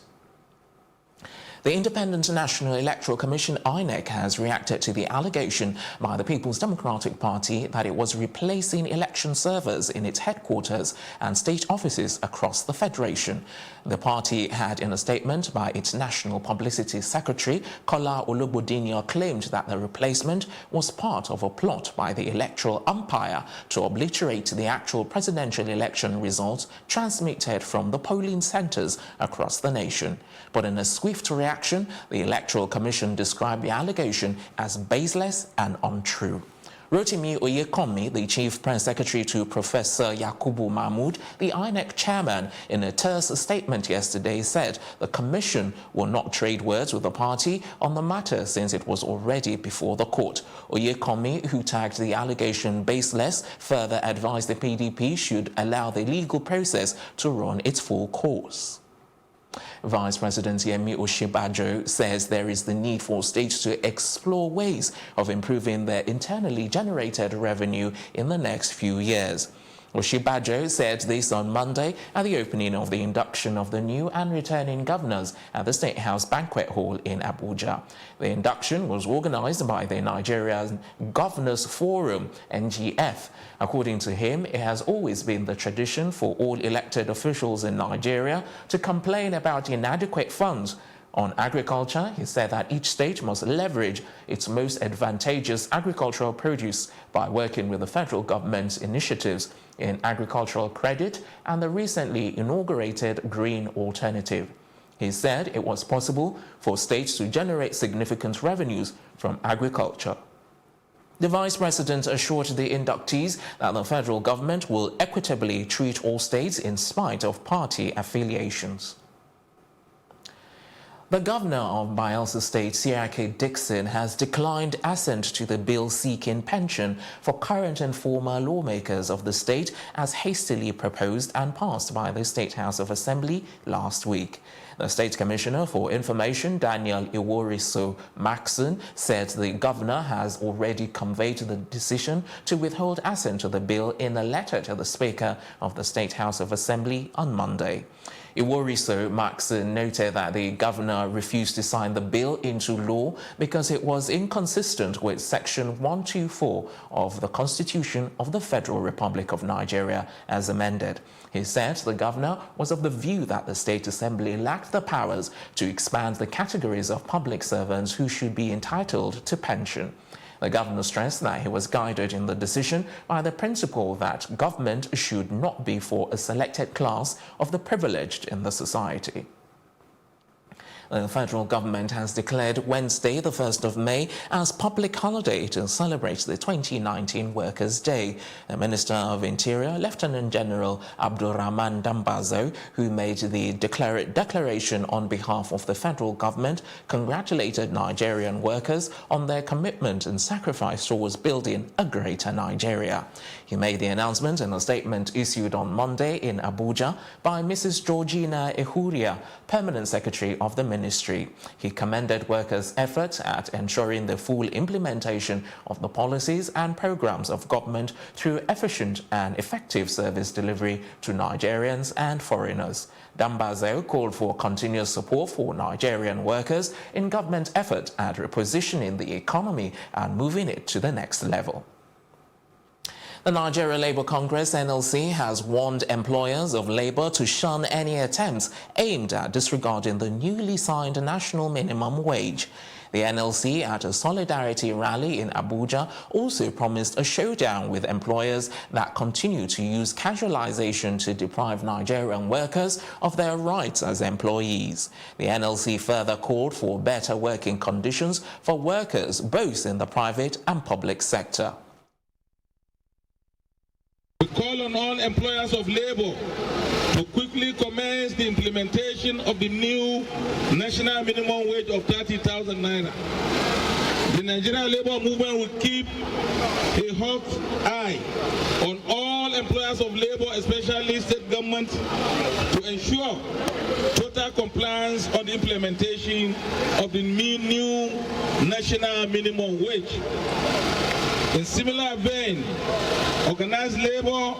The Independent National Electoral Commission, INEC, has reacted to the allegation by the People's Democratic Party that it was replacing election servers in its headquarters and state offices across the Federation. The party had, in a statement by its National Publicity Secretary, Kola Ologbondiyan, claimed that the replacement was part of a plot by the electoral umpire to obliterate the actual presidential election results transmitted from the polling centers across the nation. But in a swift reaction, the Electoral Commission described the allegation as baseless and untrue. Rotimi Oyekomi, the Chief Press Secretary to Professor Yakubu Mahmood, the INEC chairman, in a terse statement yesterday said the Commission will not trade words with the party on the matter since it was already before the court. Oyekomi, who tagged the allegation baseless, further advised the PDP should allow the legal process to run its full course. Vice President Yemi Osinbajo says there is the need for states to explore ways of improving their internally generated revenue in the next few years. Osinbajo said this on Monday at the opening of the induction of the new and returning governors at the State House Banquet Hall in Abuja. The induction was organized by the Nigerian Governors Forum, NGF. According to him, it has always been the tradition for all elected officials in Nigeria to complain about inadequate funds. On agriculture, he said that each state must leverage its most advantageous agricultural produce by working with the federal government's initiatives in agricultural credit and the recently inaugurated Green Alternative. He said it was possible for states to generate significant revenues from agriculture. The Vice President assured the inductees that the federal government will equitably treat all states in spite of party affiliations. The governor of Bayelsa State, Siraki Dixon, has declined assent to the bill seeking pension for current and former lawmakers of the state as hastily proposed and passed by the State House of Assembly last week. The State Commissioner for Information, Daniel Iworiso Maxson, said the governor has already conveyed the decision to withhold assent to the bill in a letter to the Speaker of the State House of Assembly on Monday. Iworiso Maxson noted that the governor refused to sign the bill into law because it was inconsistent with Section 124 of the Constitution of the Federal Republic of Nigeria as amended. He said the governor was of the view that the State Assembly lacked the powers to expand the categories of public servants who should be entitled to pension. The governor stressed that he was guided in the decision by the principle that government should not be for a selected class of the privileged in the society. The federal government has declared Wednesday, the 1st of May, as public holiday to celebrate the 2019 Workers' Day. The Minister of Interior, Lieutenant General Abdurrahman Dambazo, who made the declaration on behalf of the federal government, congratulated Nigerian workers on their commitment and sacrifice towards building a greater Nigeria. He made the announcement in a statement issued on Monday in Abuja by Mrs. Georgina Ehuria, Permanent Secretary of the Ministry. He commended workers' efforts at ensuring the full implementation of the policies and programs of government through efficient and effective service delivery to Nigerians and foreigners. Dambazo called for continuous support for Nigerian workers in government effort at repositioning the economy and moving it to the next level. The Nigeria Labour Congress, NLC, has warned employers of labour to shun any attempts aimed at disregarding the newly signed national minimum wage. The NLC, at a solidarity rally in Abuja, also promised a showdown with employers that continue to use casualization to deprive Nigerian workers of their rights as employees. The NLC further called for better working conditions for workers both in the private and public sector. We call on all employers of labor to quickly commence the implementation of the new national minimum wage of 30,000 naira. The Nigerian labor movement will keep a hawk eye on all employers of labor, especially state government, to ensure total compliance on the implementation of the new national minimum wage. In similar vein, organized labor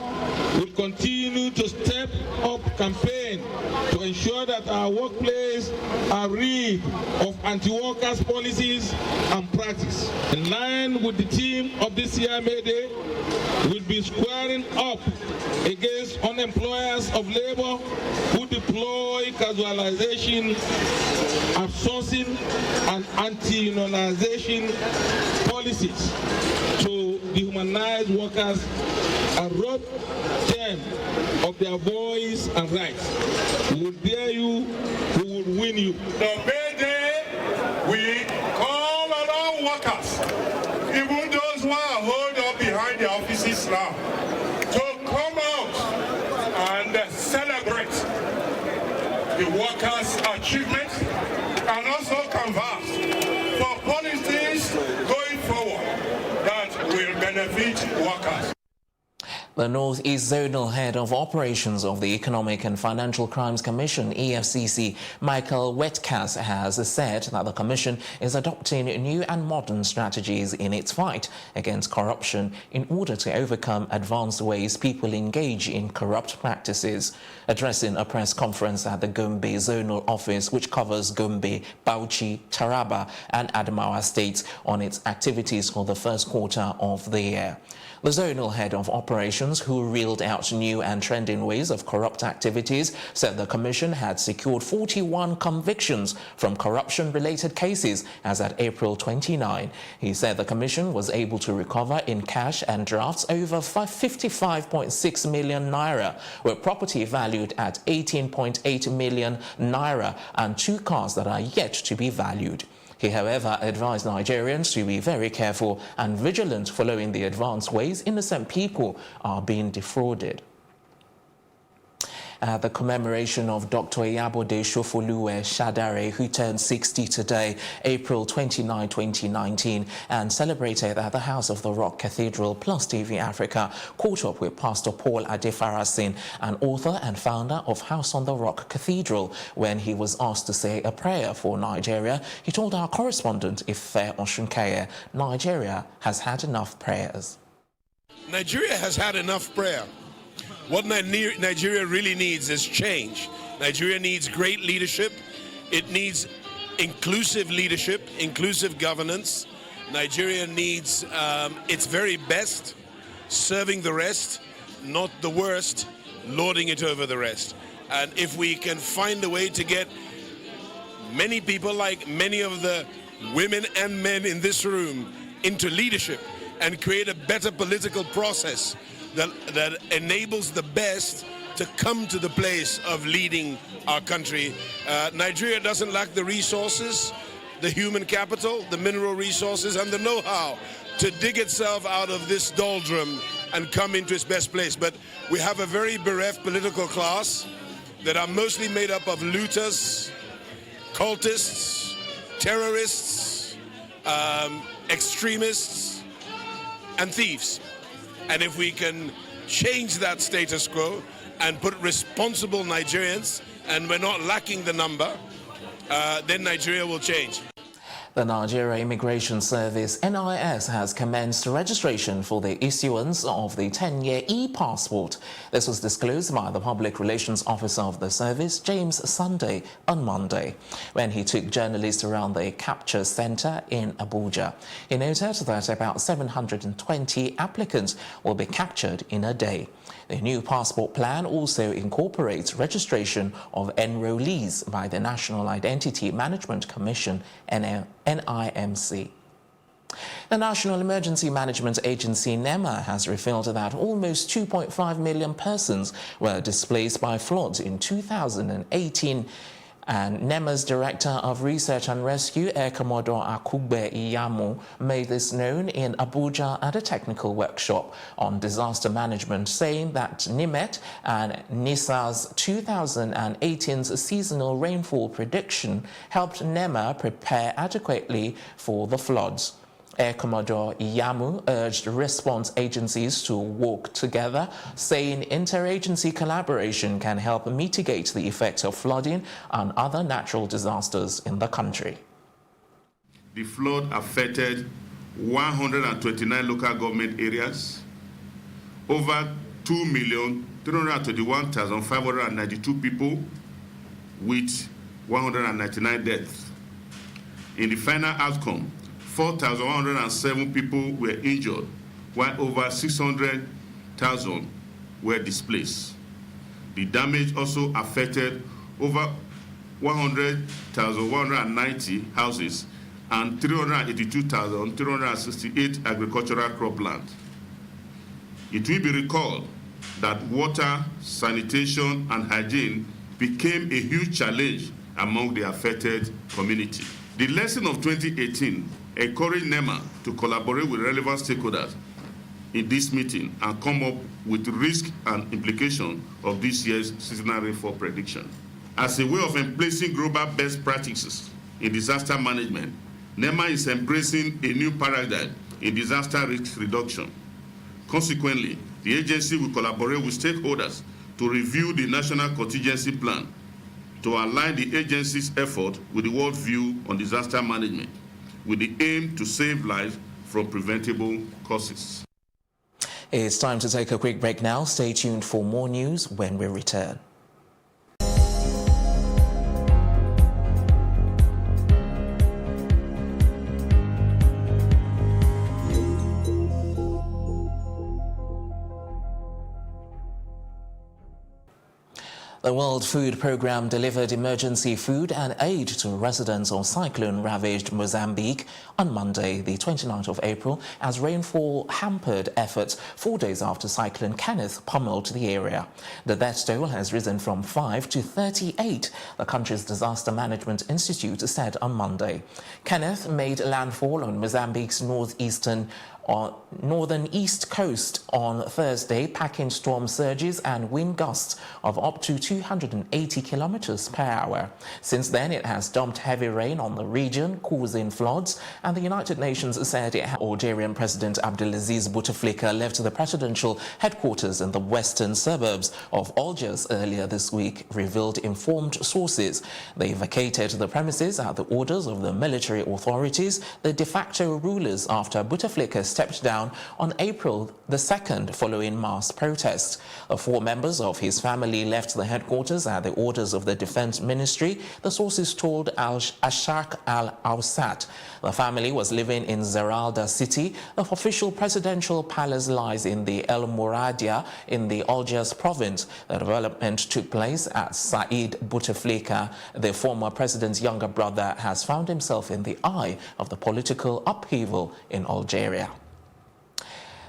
will continue to step up campaign to ensure that our workplace are rid of anti-workers policies and practice. In line with the theme of this year May Day, we'll be squaring up against unemployers of labor who deploy casualization, outsourcing, and anti-unionization policies to dehumanize workers and rob them of their voice and rights. We will dare you, we will win you. On May Day, we call on all workers, even those who are holed up behind the offices now, to come out and celebrate the workers' achievements and also canvass for policies going forward that will benefit workers. The North-East Zonal Head of Operations of the Economic and Financial Crimes Commission, EFCC, Michael Wetkas, has said that the Commission is adopting new and modern strategies in its fight against corruption in order to overcome advanced ways people engage in corrupt practices. Addressing a press conference at the Gombe Zonal Office, which covers Gombe, Bauchi, Taraba and Adamawa states on its activities for the first quarter of the year. The Zonal Head of Operations, who reeled out new and trending ways of corrupt activities, said the Commission had secured 41 convictions from corruption-related cases as at April 29. He said the Commission was able to recover in cash and drafts over 55.6 million naira, with property valued at 18.8 million naira and 2 cars that are yet to be valued. He, however, advised Nigerians to be very careful and vigilant following the advanced ways innocent people are being defrauded. At the commemoration of Dr. Iyabode Shofoluwe Shadare, who turned 60 today, April 29, 2019, and celebrated at the House of the Rock Cathedral, Plus TV Africa caught up with Pastor Paul Adefarasin, an author and founder of House on the Rock Cathedral. When he was asked to say a prayer for Nigeria, he told our correspondent Ife Oshunkeye, Nigeria has had enough prayers. Nigeria has had enough prayer. What Nigeria really needs is change. Nigeria needs great leadership. It needs inclusive leadership, inclusive governance. Nigeria needs its very best, serving the rest, not the worst, lording it over the rest. And if we can find a way to get many people, like many of the women and men in this room, into leadership and create a better political process that enables the best to come to the place of leading our country. Nigeria doesn't lack the resources, the human capital, the mineral resources, and the know-how to dig itself out of this doldrum and come into its best place. But we have a very bereft political class that are mostly made up of looters, cultists, terrorists, extremists, and thieves. And if we can change that status quo and put responsible Nigerians, and we're not lacking the number, then Nigeria will change. The Nigeria Immigration Service, NIS, has commenced registration for the issuance of the 10-year e-passport. This was disclosed by the Public Relations Officer of the service, James Sunday, on Monday, when he took journalists around the capture center in Abuja. He noted that about 720 applicants will be captured in a day. The new passport plan also incorporates registration of enrollees by the National Identity Management Commission, NIMC. The National Emergency Management Agency, NEMA, has revealed that almost 2.5 million persons were displaced by floods in 2018. And NEMA's Director of Research and Rescue, Air Commodore Akugbe Iyamu, made this known in Abuja at a technical workshop on disaster management, saying that NIMET and NISA's 2018's seasonal rainfall prediction helped NEMA prepare adequately for the floods. Air Commodore Iyamu urged response agencies to work together, saying interagency collaboration can help mitigate the effects of flooding and other natural disasters in the country. The flood affected 129 local government areas, over 2,321,592 people, with 199 deaths. In the final outcome, 4,107 people were injured, while over 600,000 were displaced. The damage also affected over 100,190 houses and 382,368 agricultural cropland. It will be recalled that water, sanitation, and hygiene became a huge challenge among the affected community. The lesson of 2018 encouraged NEMA to collaborate with relevant stakeholders in this meeting and come up with risk and implication of this year's seasonal rainfall prediction. As a way of embracing global best practices in disaster management, NEMA is embracing a new paradigm in disaster risk reduction. Consequently, the agency will collaborate with stakeholders to review the national contingency plan to align the agency's effort with the world view on disaster management, with the aim to save lives from preventable causes. It's time to take a quick break now. Stay tuned for more news when we return. The World Food Programme delivered emergency food and aid to residents of cyclone-ravaged Mozambique on Monday, the 29th of April, as rainfall hampered efforts 4 days after Cyclone Kenneth pummeled the area. The death toll has risen from 5 to 38, the country's Disaster Management Institute said on Monday. Kenneth made landfall on Mozambique's northeastern east coast on Thursday, packing storm surges and wind gusts of up to 280 kilometers per hour. Since then, it has dumped heavy rain on the region, causing floods, and the United Nations said Algerian President Abdelaziz Bouteflika left the presidential headquarters in the western suburbs of Algiers earlier this week, revealed informed sources. They vacated the premises at the orders of the military authorities, the de facto rulers, after Bouteflika stepped down on April the 2nd following mass protests. 4 members of his family left the headquarters at the orders of the Defense Ministry, the sources told Al-Sharq Al-Awsat. The family was living in Zeralda city. The official presidential palace lies in the El Mouradia in the Algiers province. The development took place as Said Bouteflika, the former president's younger brother, has found himself in the eye of the political upheaval in Algeria.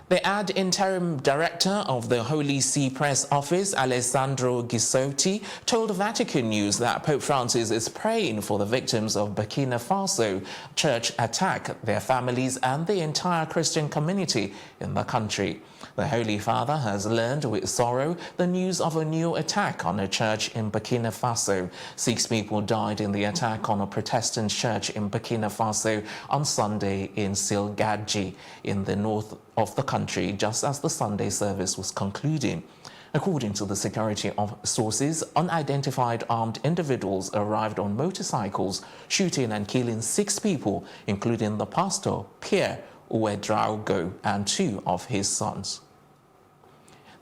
The ad interim director of the Holy See Press Office, Alessandro Ghisotti, told Vatican News that Pope Francis is praying for the victims of Burkina Faso church attack, their families and the entire Christian community in the country. The Holy Father has learned with sorrow the news of a new attack on a church in Burkina Faso. 6 people died in the attack on a Protestant church in Burkina Faso on Sunday in Silgadji, in the north of the country, just as the Sunday service was concluding. According to the security of sources, unidentified armed individuals arrived on motorcycles, shooting and killing 6 people, including the pastor, Pierre Ouedraogo, and 2 of his sons.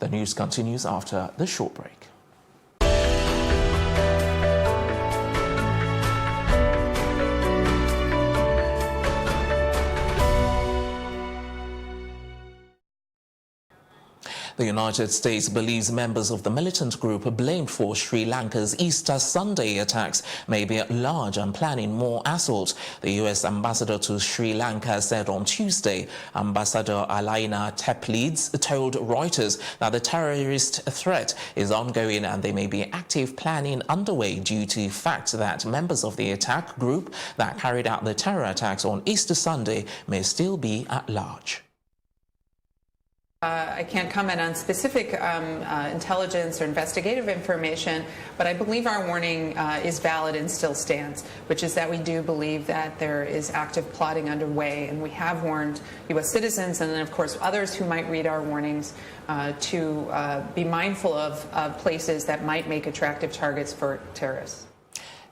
The news continues after the short break. The United States believes members of the militant group blamed for Sri Lanka's Easter Sunday attacks may be at large and planning more assaults. The U.S. ambassador to Sri Lanka said on Tuesday. Ambassador Alaina Teplides told Reuters that the terrorist threat is ongoing and there may be active planning underway due to the fact that members of the attack group that carried out the terror attacks on Easter Sunday may still be at large. I can't comment on specific intelligence or investigative information, but I believe our warning is valid and still stands, which is that we do believe that there is active plotting underway, and we have warned U.S. citizens and then, of course, others who might read our warnings to be mindful of places that might make attractive targets for terrorists.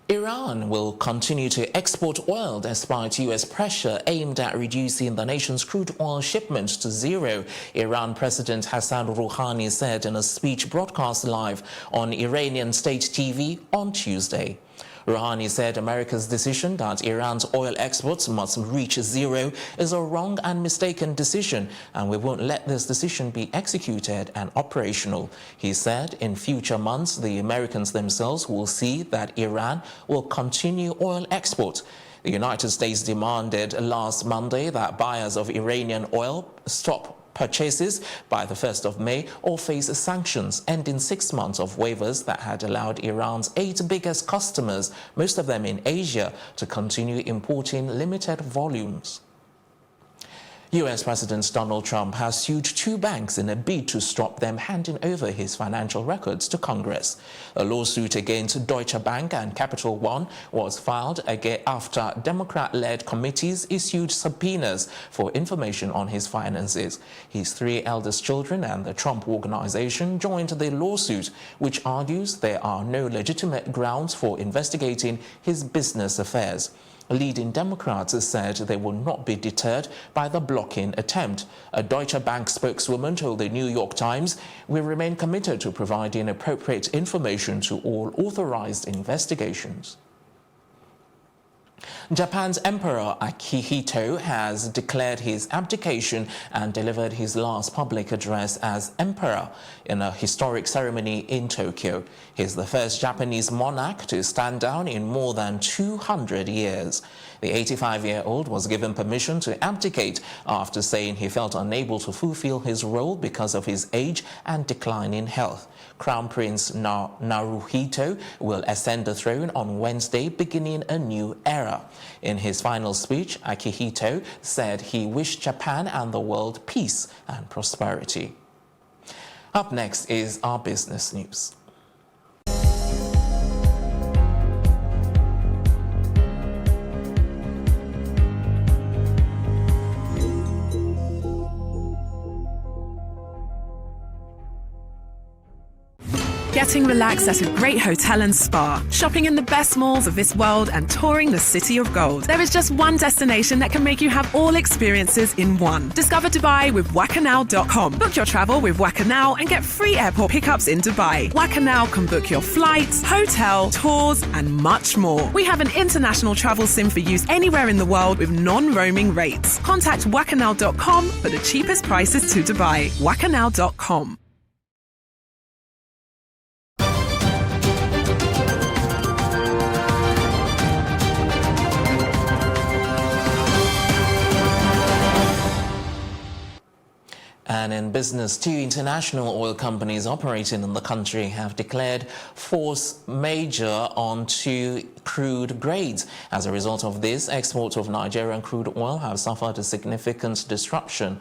Iran will continue to export oil despite U.S. pressure aimed at reducing the nation's crude oil shipments to zero, Iran President Hassan Rouhani said in a speech broadcast live on Iranian state TV on Tuesday. Rouhani said America's decision that Iran's oil exports must reach zero is a wrong and mistaken decision, and we won't let this decision be executed and operational. He said in future months, the Americans themselves will see that Iran will continue oil exports. The United States demanded last Monday that buyers of Iranian oil stop purchases by the 1st of May or face sanctions, ending 6 months of waivers that had allowed Iran's 8 biggest customers, most of them in Asia, to continue importing limited volumes. U.S. President Donald Trump has sued 2 banks in a bid to stop them handing over his financial records to Congress. A lawsuit against Deutsche Bank and Capital One was filed again after Democrat-led committees issued subpoenas for information on his finances. His 3 eldest children and the Trump Organization joined the lawsuit, which argues there are no legitimate grounds for investigating his business affairs. Leading Democrats said they will not be deterred by the blocking attempt. A Deutsche Bank spokeswoman told the New York Times, "We remain committed to providing appropriate information to all authorized investigations." Japan's Emperor Akihito has declared his abdication and delivered his last public address as emperor in a historic ceremony in Tokyo. He's the first Japanese monarch to stand down in more than 200 years. The 85-year-old was given permission to abdicate after saying he felt unable to fulfill his role because of his age and declining health. Crown Prince Naruhito will ascend the throne on Wednesday, beginning a new era. In his final speech, Akihito said he wished Japan and the world peace and prosperity. Up next is our business news. Getting relaxed at a great hotel and spa, shopping in the best malls of this world, and touring the City of Gold. There is just one destination that can make you have all experiences in one. Discover Dubai with wakanow.com. Book your travel with Wakanow and get free airport pickups in Dubai. Wakanow can book your flights, hotel, tours, and much more. We have an international travel sim for use anywhere in the world with non-roaming rates. Contact wakanow.com for the cheapest prices to Dubai. Wakanow.com. And in business, 2 international oil companies operating in the country have declared force majeure on 2 crude grades. As a result of this, exports of Nigerian crude oil have suffered a significant disruption.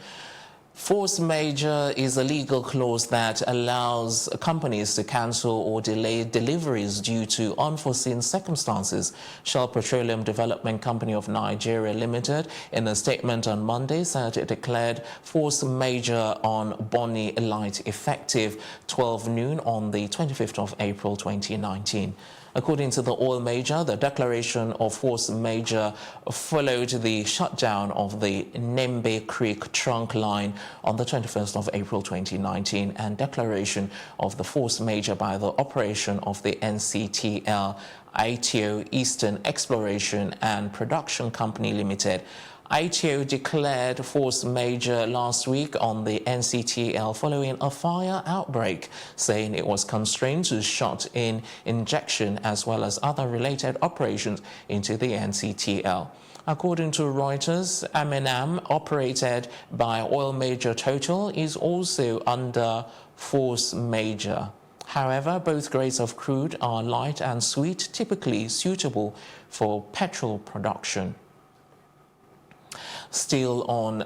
Force majeure is a legal clause that allows companies to cancel or delay deliveries due to unforeseen circumstances. Shell Petroleum Development Company of Nigeria Limited, in a statement on Monday, said it declared force majeure on Bonny Light effective 12 noon on the 25th of April 2019. According to the oil major, the declaration of force majeure followed the shutdown of the Nembe Creek trunk line on the 21st of April 2019 and declaration of the force majeure by the operation of the NCTL ITO Eastern Exploration and Production Company Limited. ITO declared force majeure last week on the NCTL following a fire outbreak, saying it was constrained to shut in injection as well as other related operations into the NCTL. According to Reuters, M&M, operated by oil major Total, is also under force majeure. However, both grades of crude are light and sweet, typically suitable for petrol production. Still on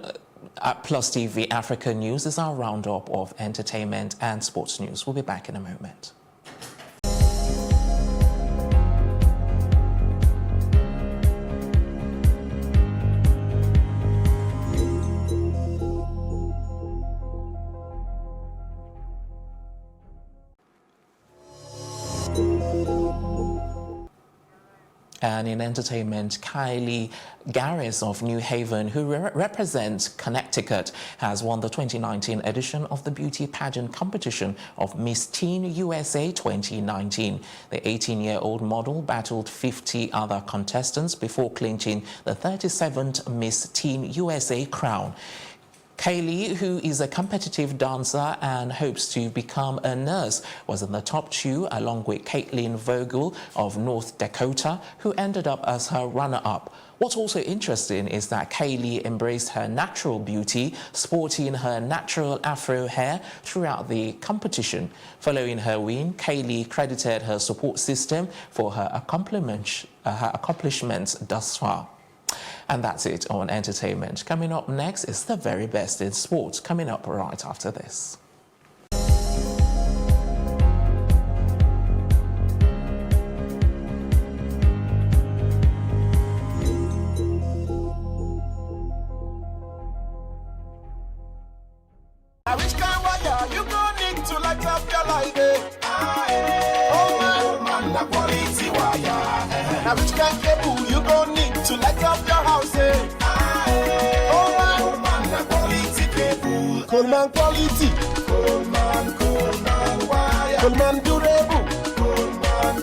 Plus TV Africa News is our roundup of entertainment and sports news. We'll be back in a moment. And in entertainment, Kylie Garris of New Haven, who represents Connecticut, has won the 2019 edition of the beauty pageant competition of Miss Teen USA 2019. The 18-year-old model battled 50 other contestants before clinching the 37th Miss Teen USA crown. Kylie, who is a competitive dancer and hopes to become a nurse, was in the top 2 along with Caitlin Vogel of North Dakota, who ended up as her runner-up. What's also interesting is that Kylie embraced her natural beauty, sporting her natural afro hair throughout the competition. Following her win, Kylie credited her support system for her accomplishments thus far. And that's it on entertainment. Coming up next is the very best in sports, coming up right after this. Which kind of water you gon' need to light up your life, eh? Oh man, that quality wire. Now which kind of cable you gon' need to light up your house, eh? Oh man, that quality cable. Coleman quality. Coleman wire. Coleman durable. Coleman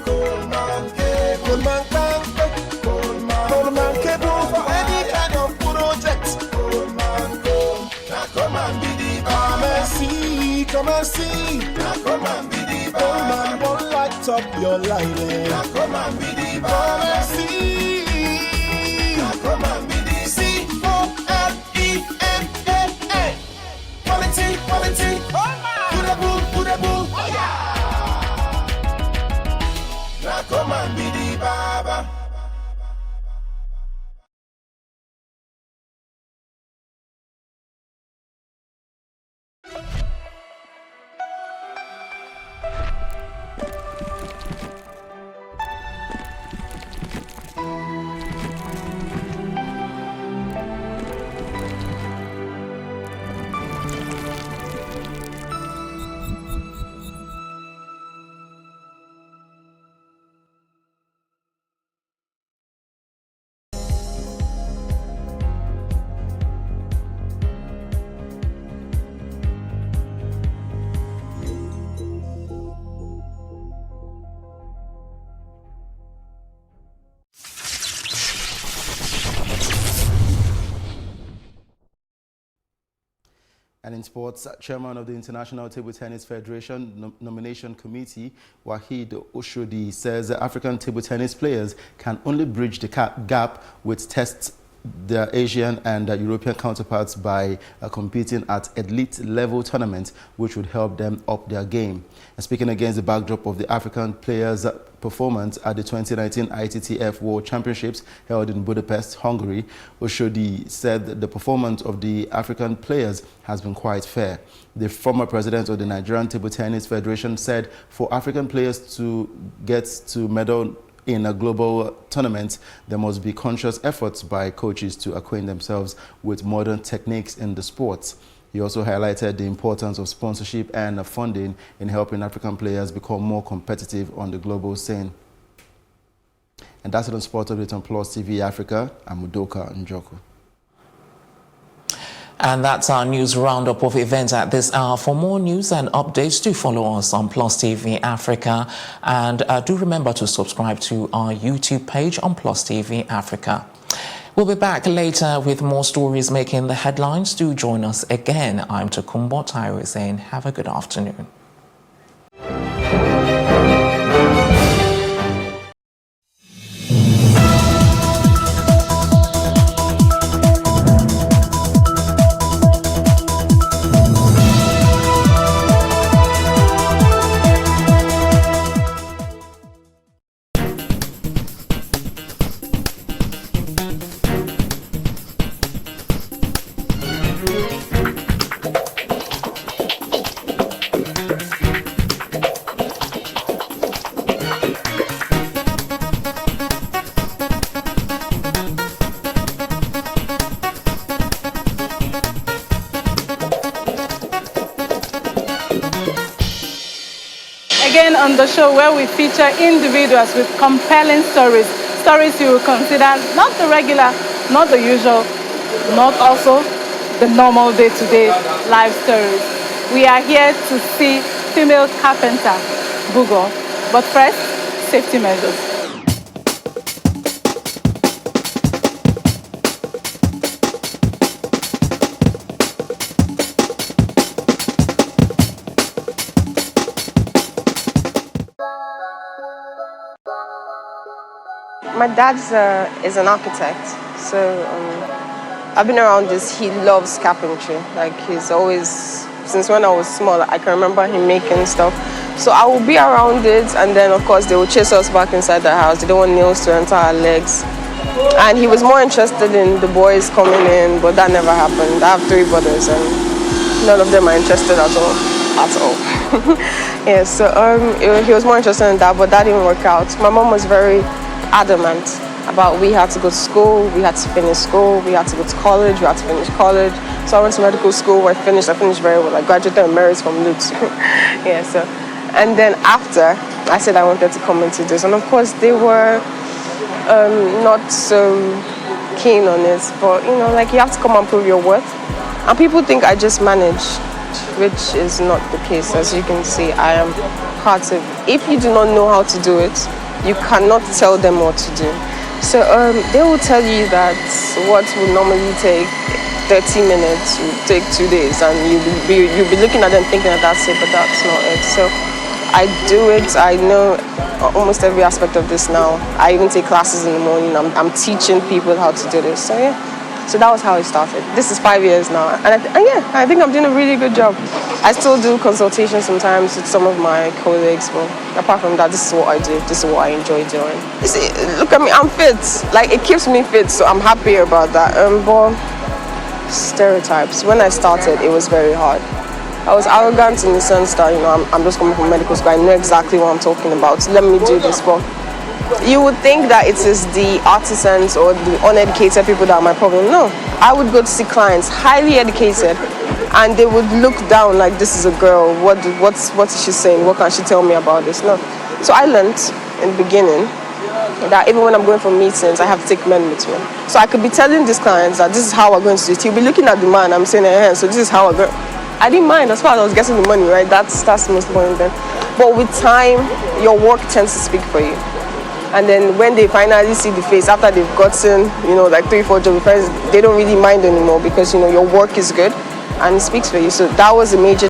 cable. Coleman tank. Coleman cable for any kind of project. Now come and be the come and see. Now come and be the Coleman won't light up your life. Now come and be the come and see. Now come and be the COLEMAN. Quality. Durable. Oh yeah. Now come and be the Baba. And in sports, Chairman of the International Table Tennis Federation Nomination Committee, Wahid Oshodi, says African table tennis players can only bridge the gap with test their Asian and European counterparts by competing at elite level tournaments, which would help them up their game. And speaking against the backdrop of the African players' performance at the 2019 ITTF World Championships held in Budapest, Hungary, Oshodi said that the performance of the African players has been quite fair. The former president of the Nigerian Table Tennis Federation said for African players to get to medal in a global tournament, there must be conscious efforts by coaches to acquaint themselves with modern techniques in the sports. He also highlighted the importance of sponsorship and funding in helping African players become more competitive on the global scene. And that's it on Sport Update on Plus TV Africa. I'm Udoka Njoku. And that's our news roundup of events at this hour. For more news and updates, do follow us on Plus TV Africa. And do remember to subscribe to our YouTube page on Plus TV Africa. We'll be back later with more stories making the headlines. Do join us again. I'm Takumbo Taiwo saying have a good afternoon. Again on the show where we feature individuals with compelling stories. Stories you will consider not the regular, not the usual, not also the normal day-to-day life stories. We are here to see female carpenter, Google. But first, safety measures. My dad is an architect, so I've been around this. He loves carpentry. Like he's always, since when I was small, I can remember him making stuff. So I will be around it, and then of course they will chase us back inside the house. They don't want nails to enter our legs. And he was more interested in the boys coming in, but that never happened. I have 3 brothers, and none of them are interested at all. Yeah, so he was more interested in that, but that didn't work out. My mom was very adamant about we had to go to school, we had to finish school, we had to go to college, we had to finish college. So I went to medical school where I finished very well. I graduated with merits from Lutz. Yeah, so, and then after, I said I wanted to come into this. And of course they were not so keen on it, but you know, like you have to come and prove your worth. And people think I just manage, which is not the case. As you can see, I am part of, if you do not know how to do it, you cannot tell them what to do. So they will tell you that what would normally take 30 minutes will take 2 days, and you'll be looking at them thinking that that's it, but that's not it. So I do it. I know almost every aspect of this now. I even take classes in the morning. I'm teaching people how to do this. So yeah. So that was how it started. This is 5 years now, and yeah, I think I'm doing a really good job. I still do consultations sometimes with some of my colleagues, but apart from that, this is what I do. This is what I enjoy doing. You see, look at me, I'm fit. Like, it keeps me fit, so I'm happy about that. But stereotypes. When I started, it was very hard. I was arrogant in the sense that, you know, I'm just coming from medical school. I know exactly what I'm talking about. So let me do this, but you would think that it is the artisans or the uneducated people that are my problem. No, I would go to see clients, highly educated, and they would look down like, this is a girl, what is she saying? What can she tell me about this? No. So I learned in the beginning that even when I'm going for meetings, I have to take men with me. So I could be telling these clients that this is how we're going to do it. He'll be looking at the man, I'm saying, hey, so this is how I go. I didn't mind as far as I was getting the money, right? That's the most important thing. But with time, your work tends to speak for you. And then when they finally see the face, after they've gotten, you know, like 3-4 job friends, they don't really mind anymore because, you know, your work is good and it speaks for you. So that was a major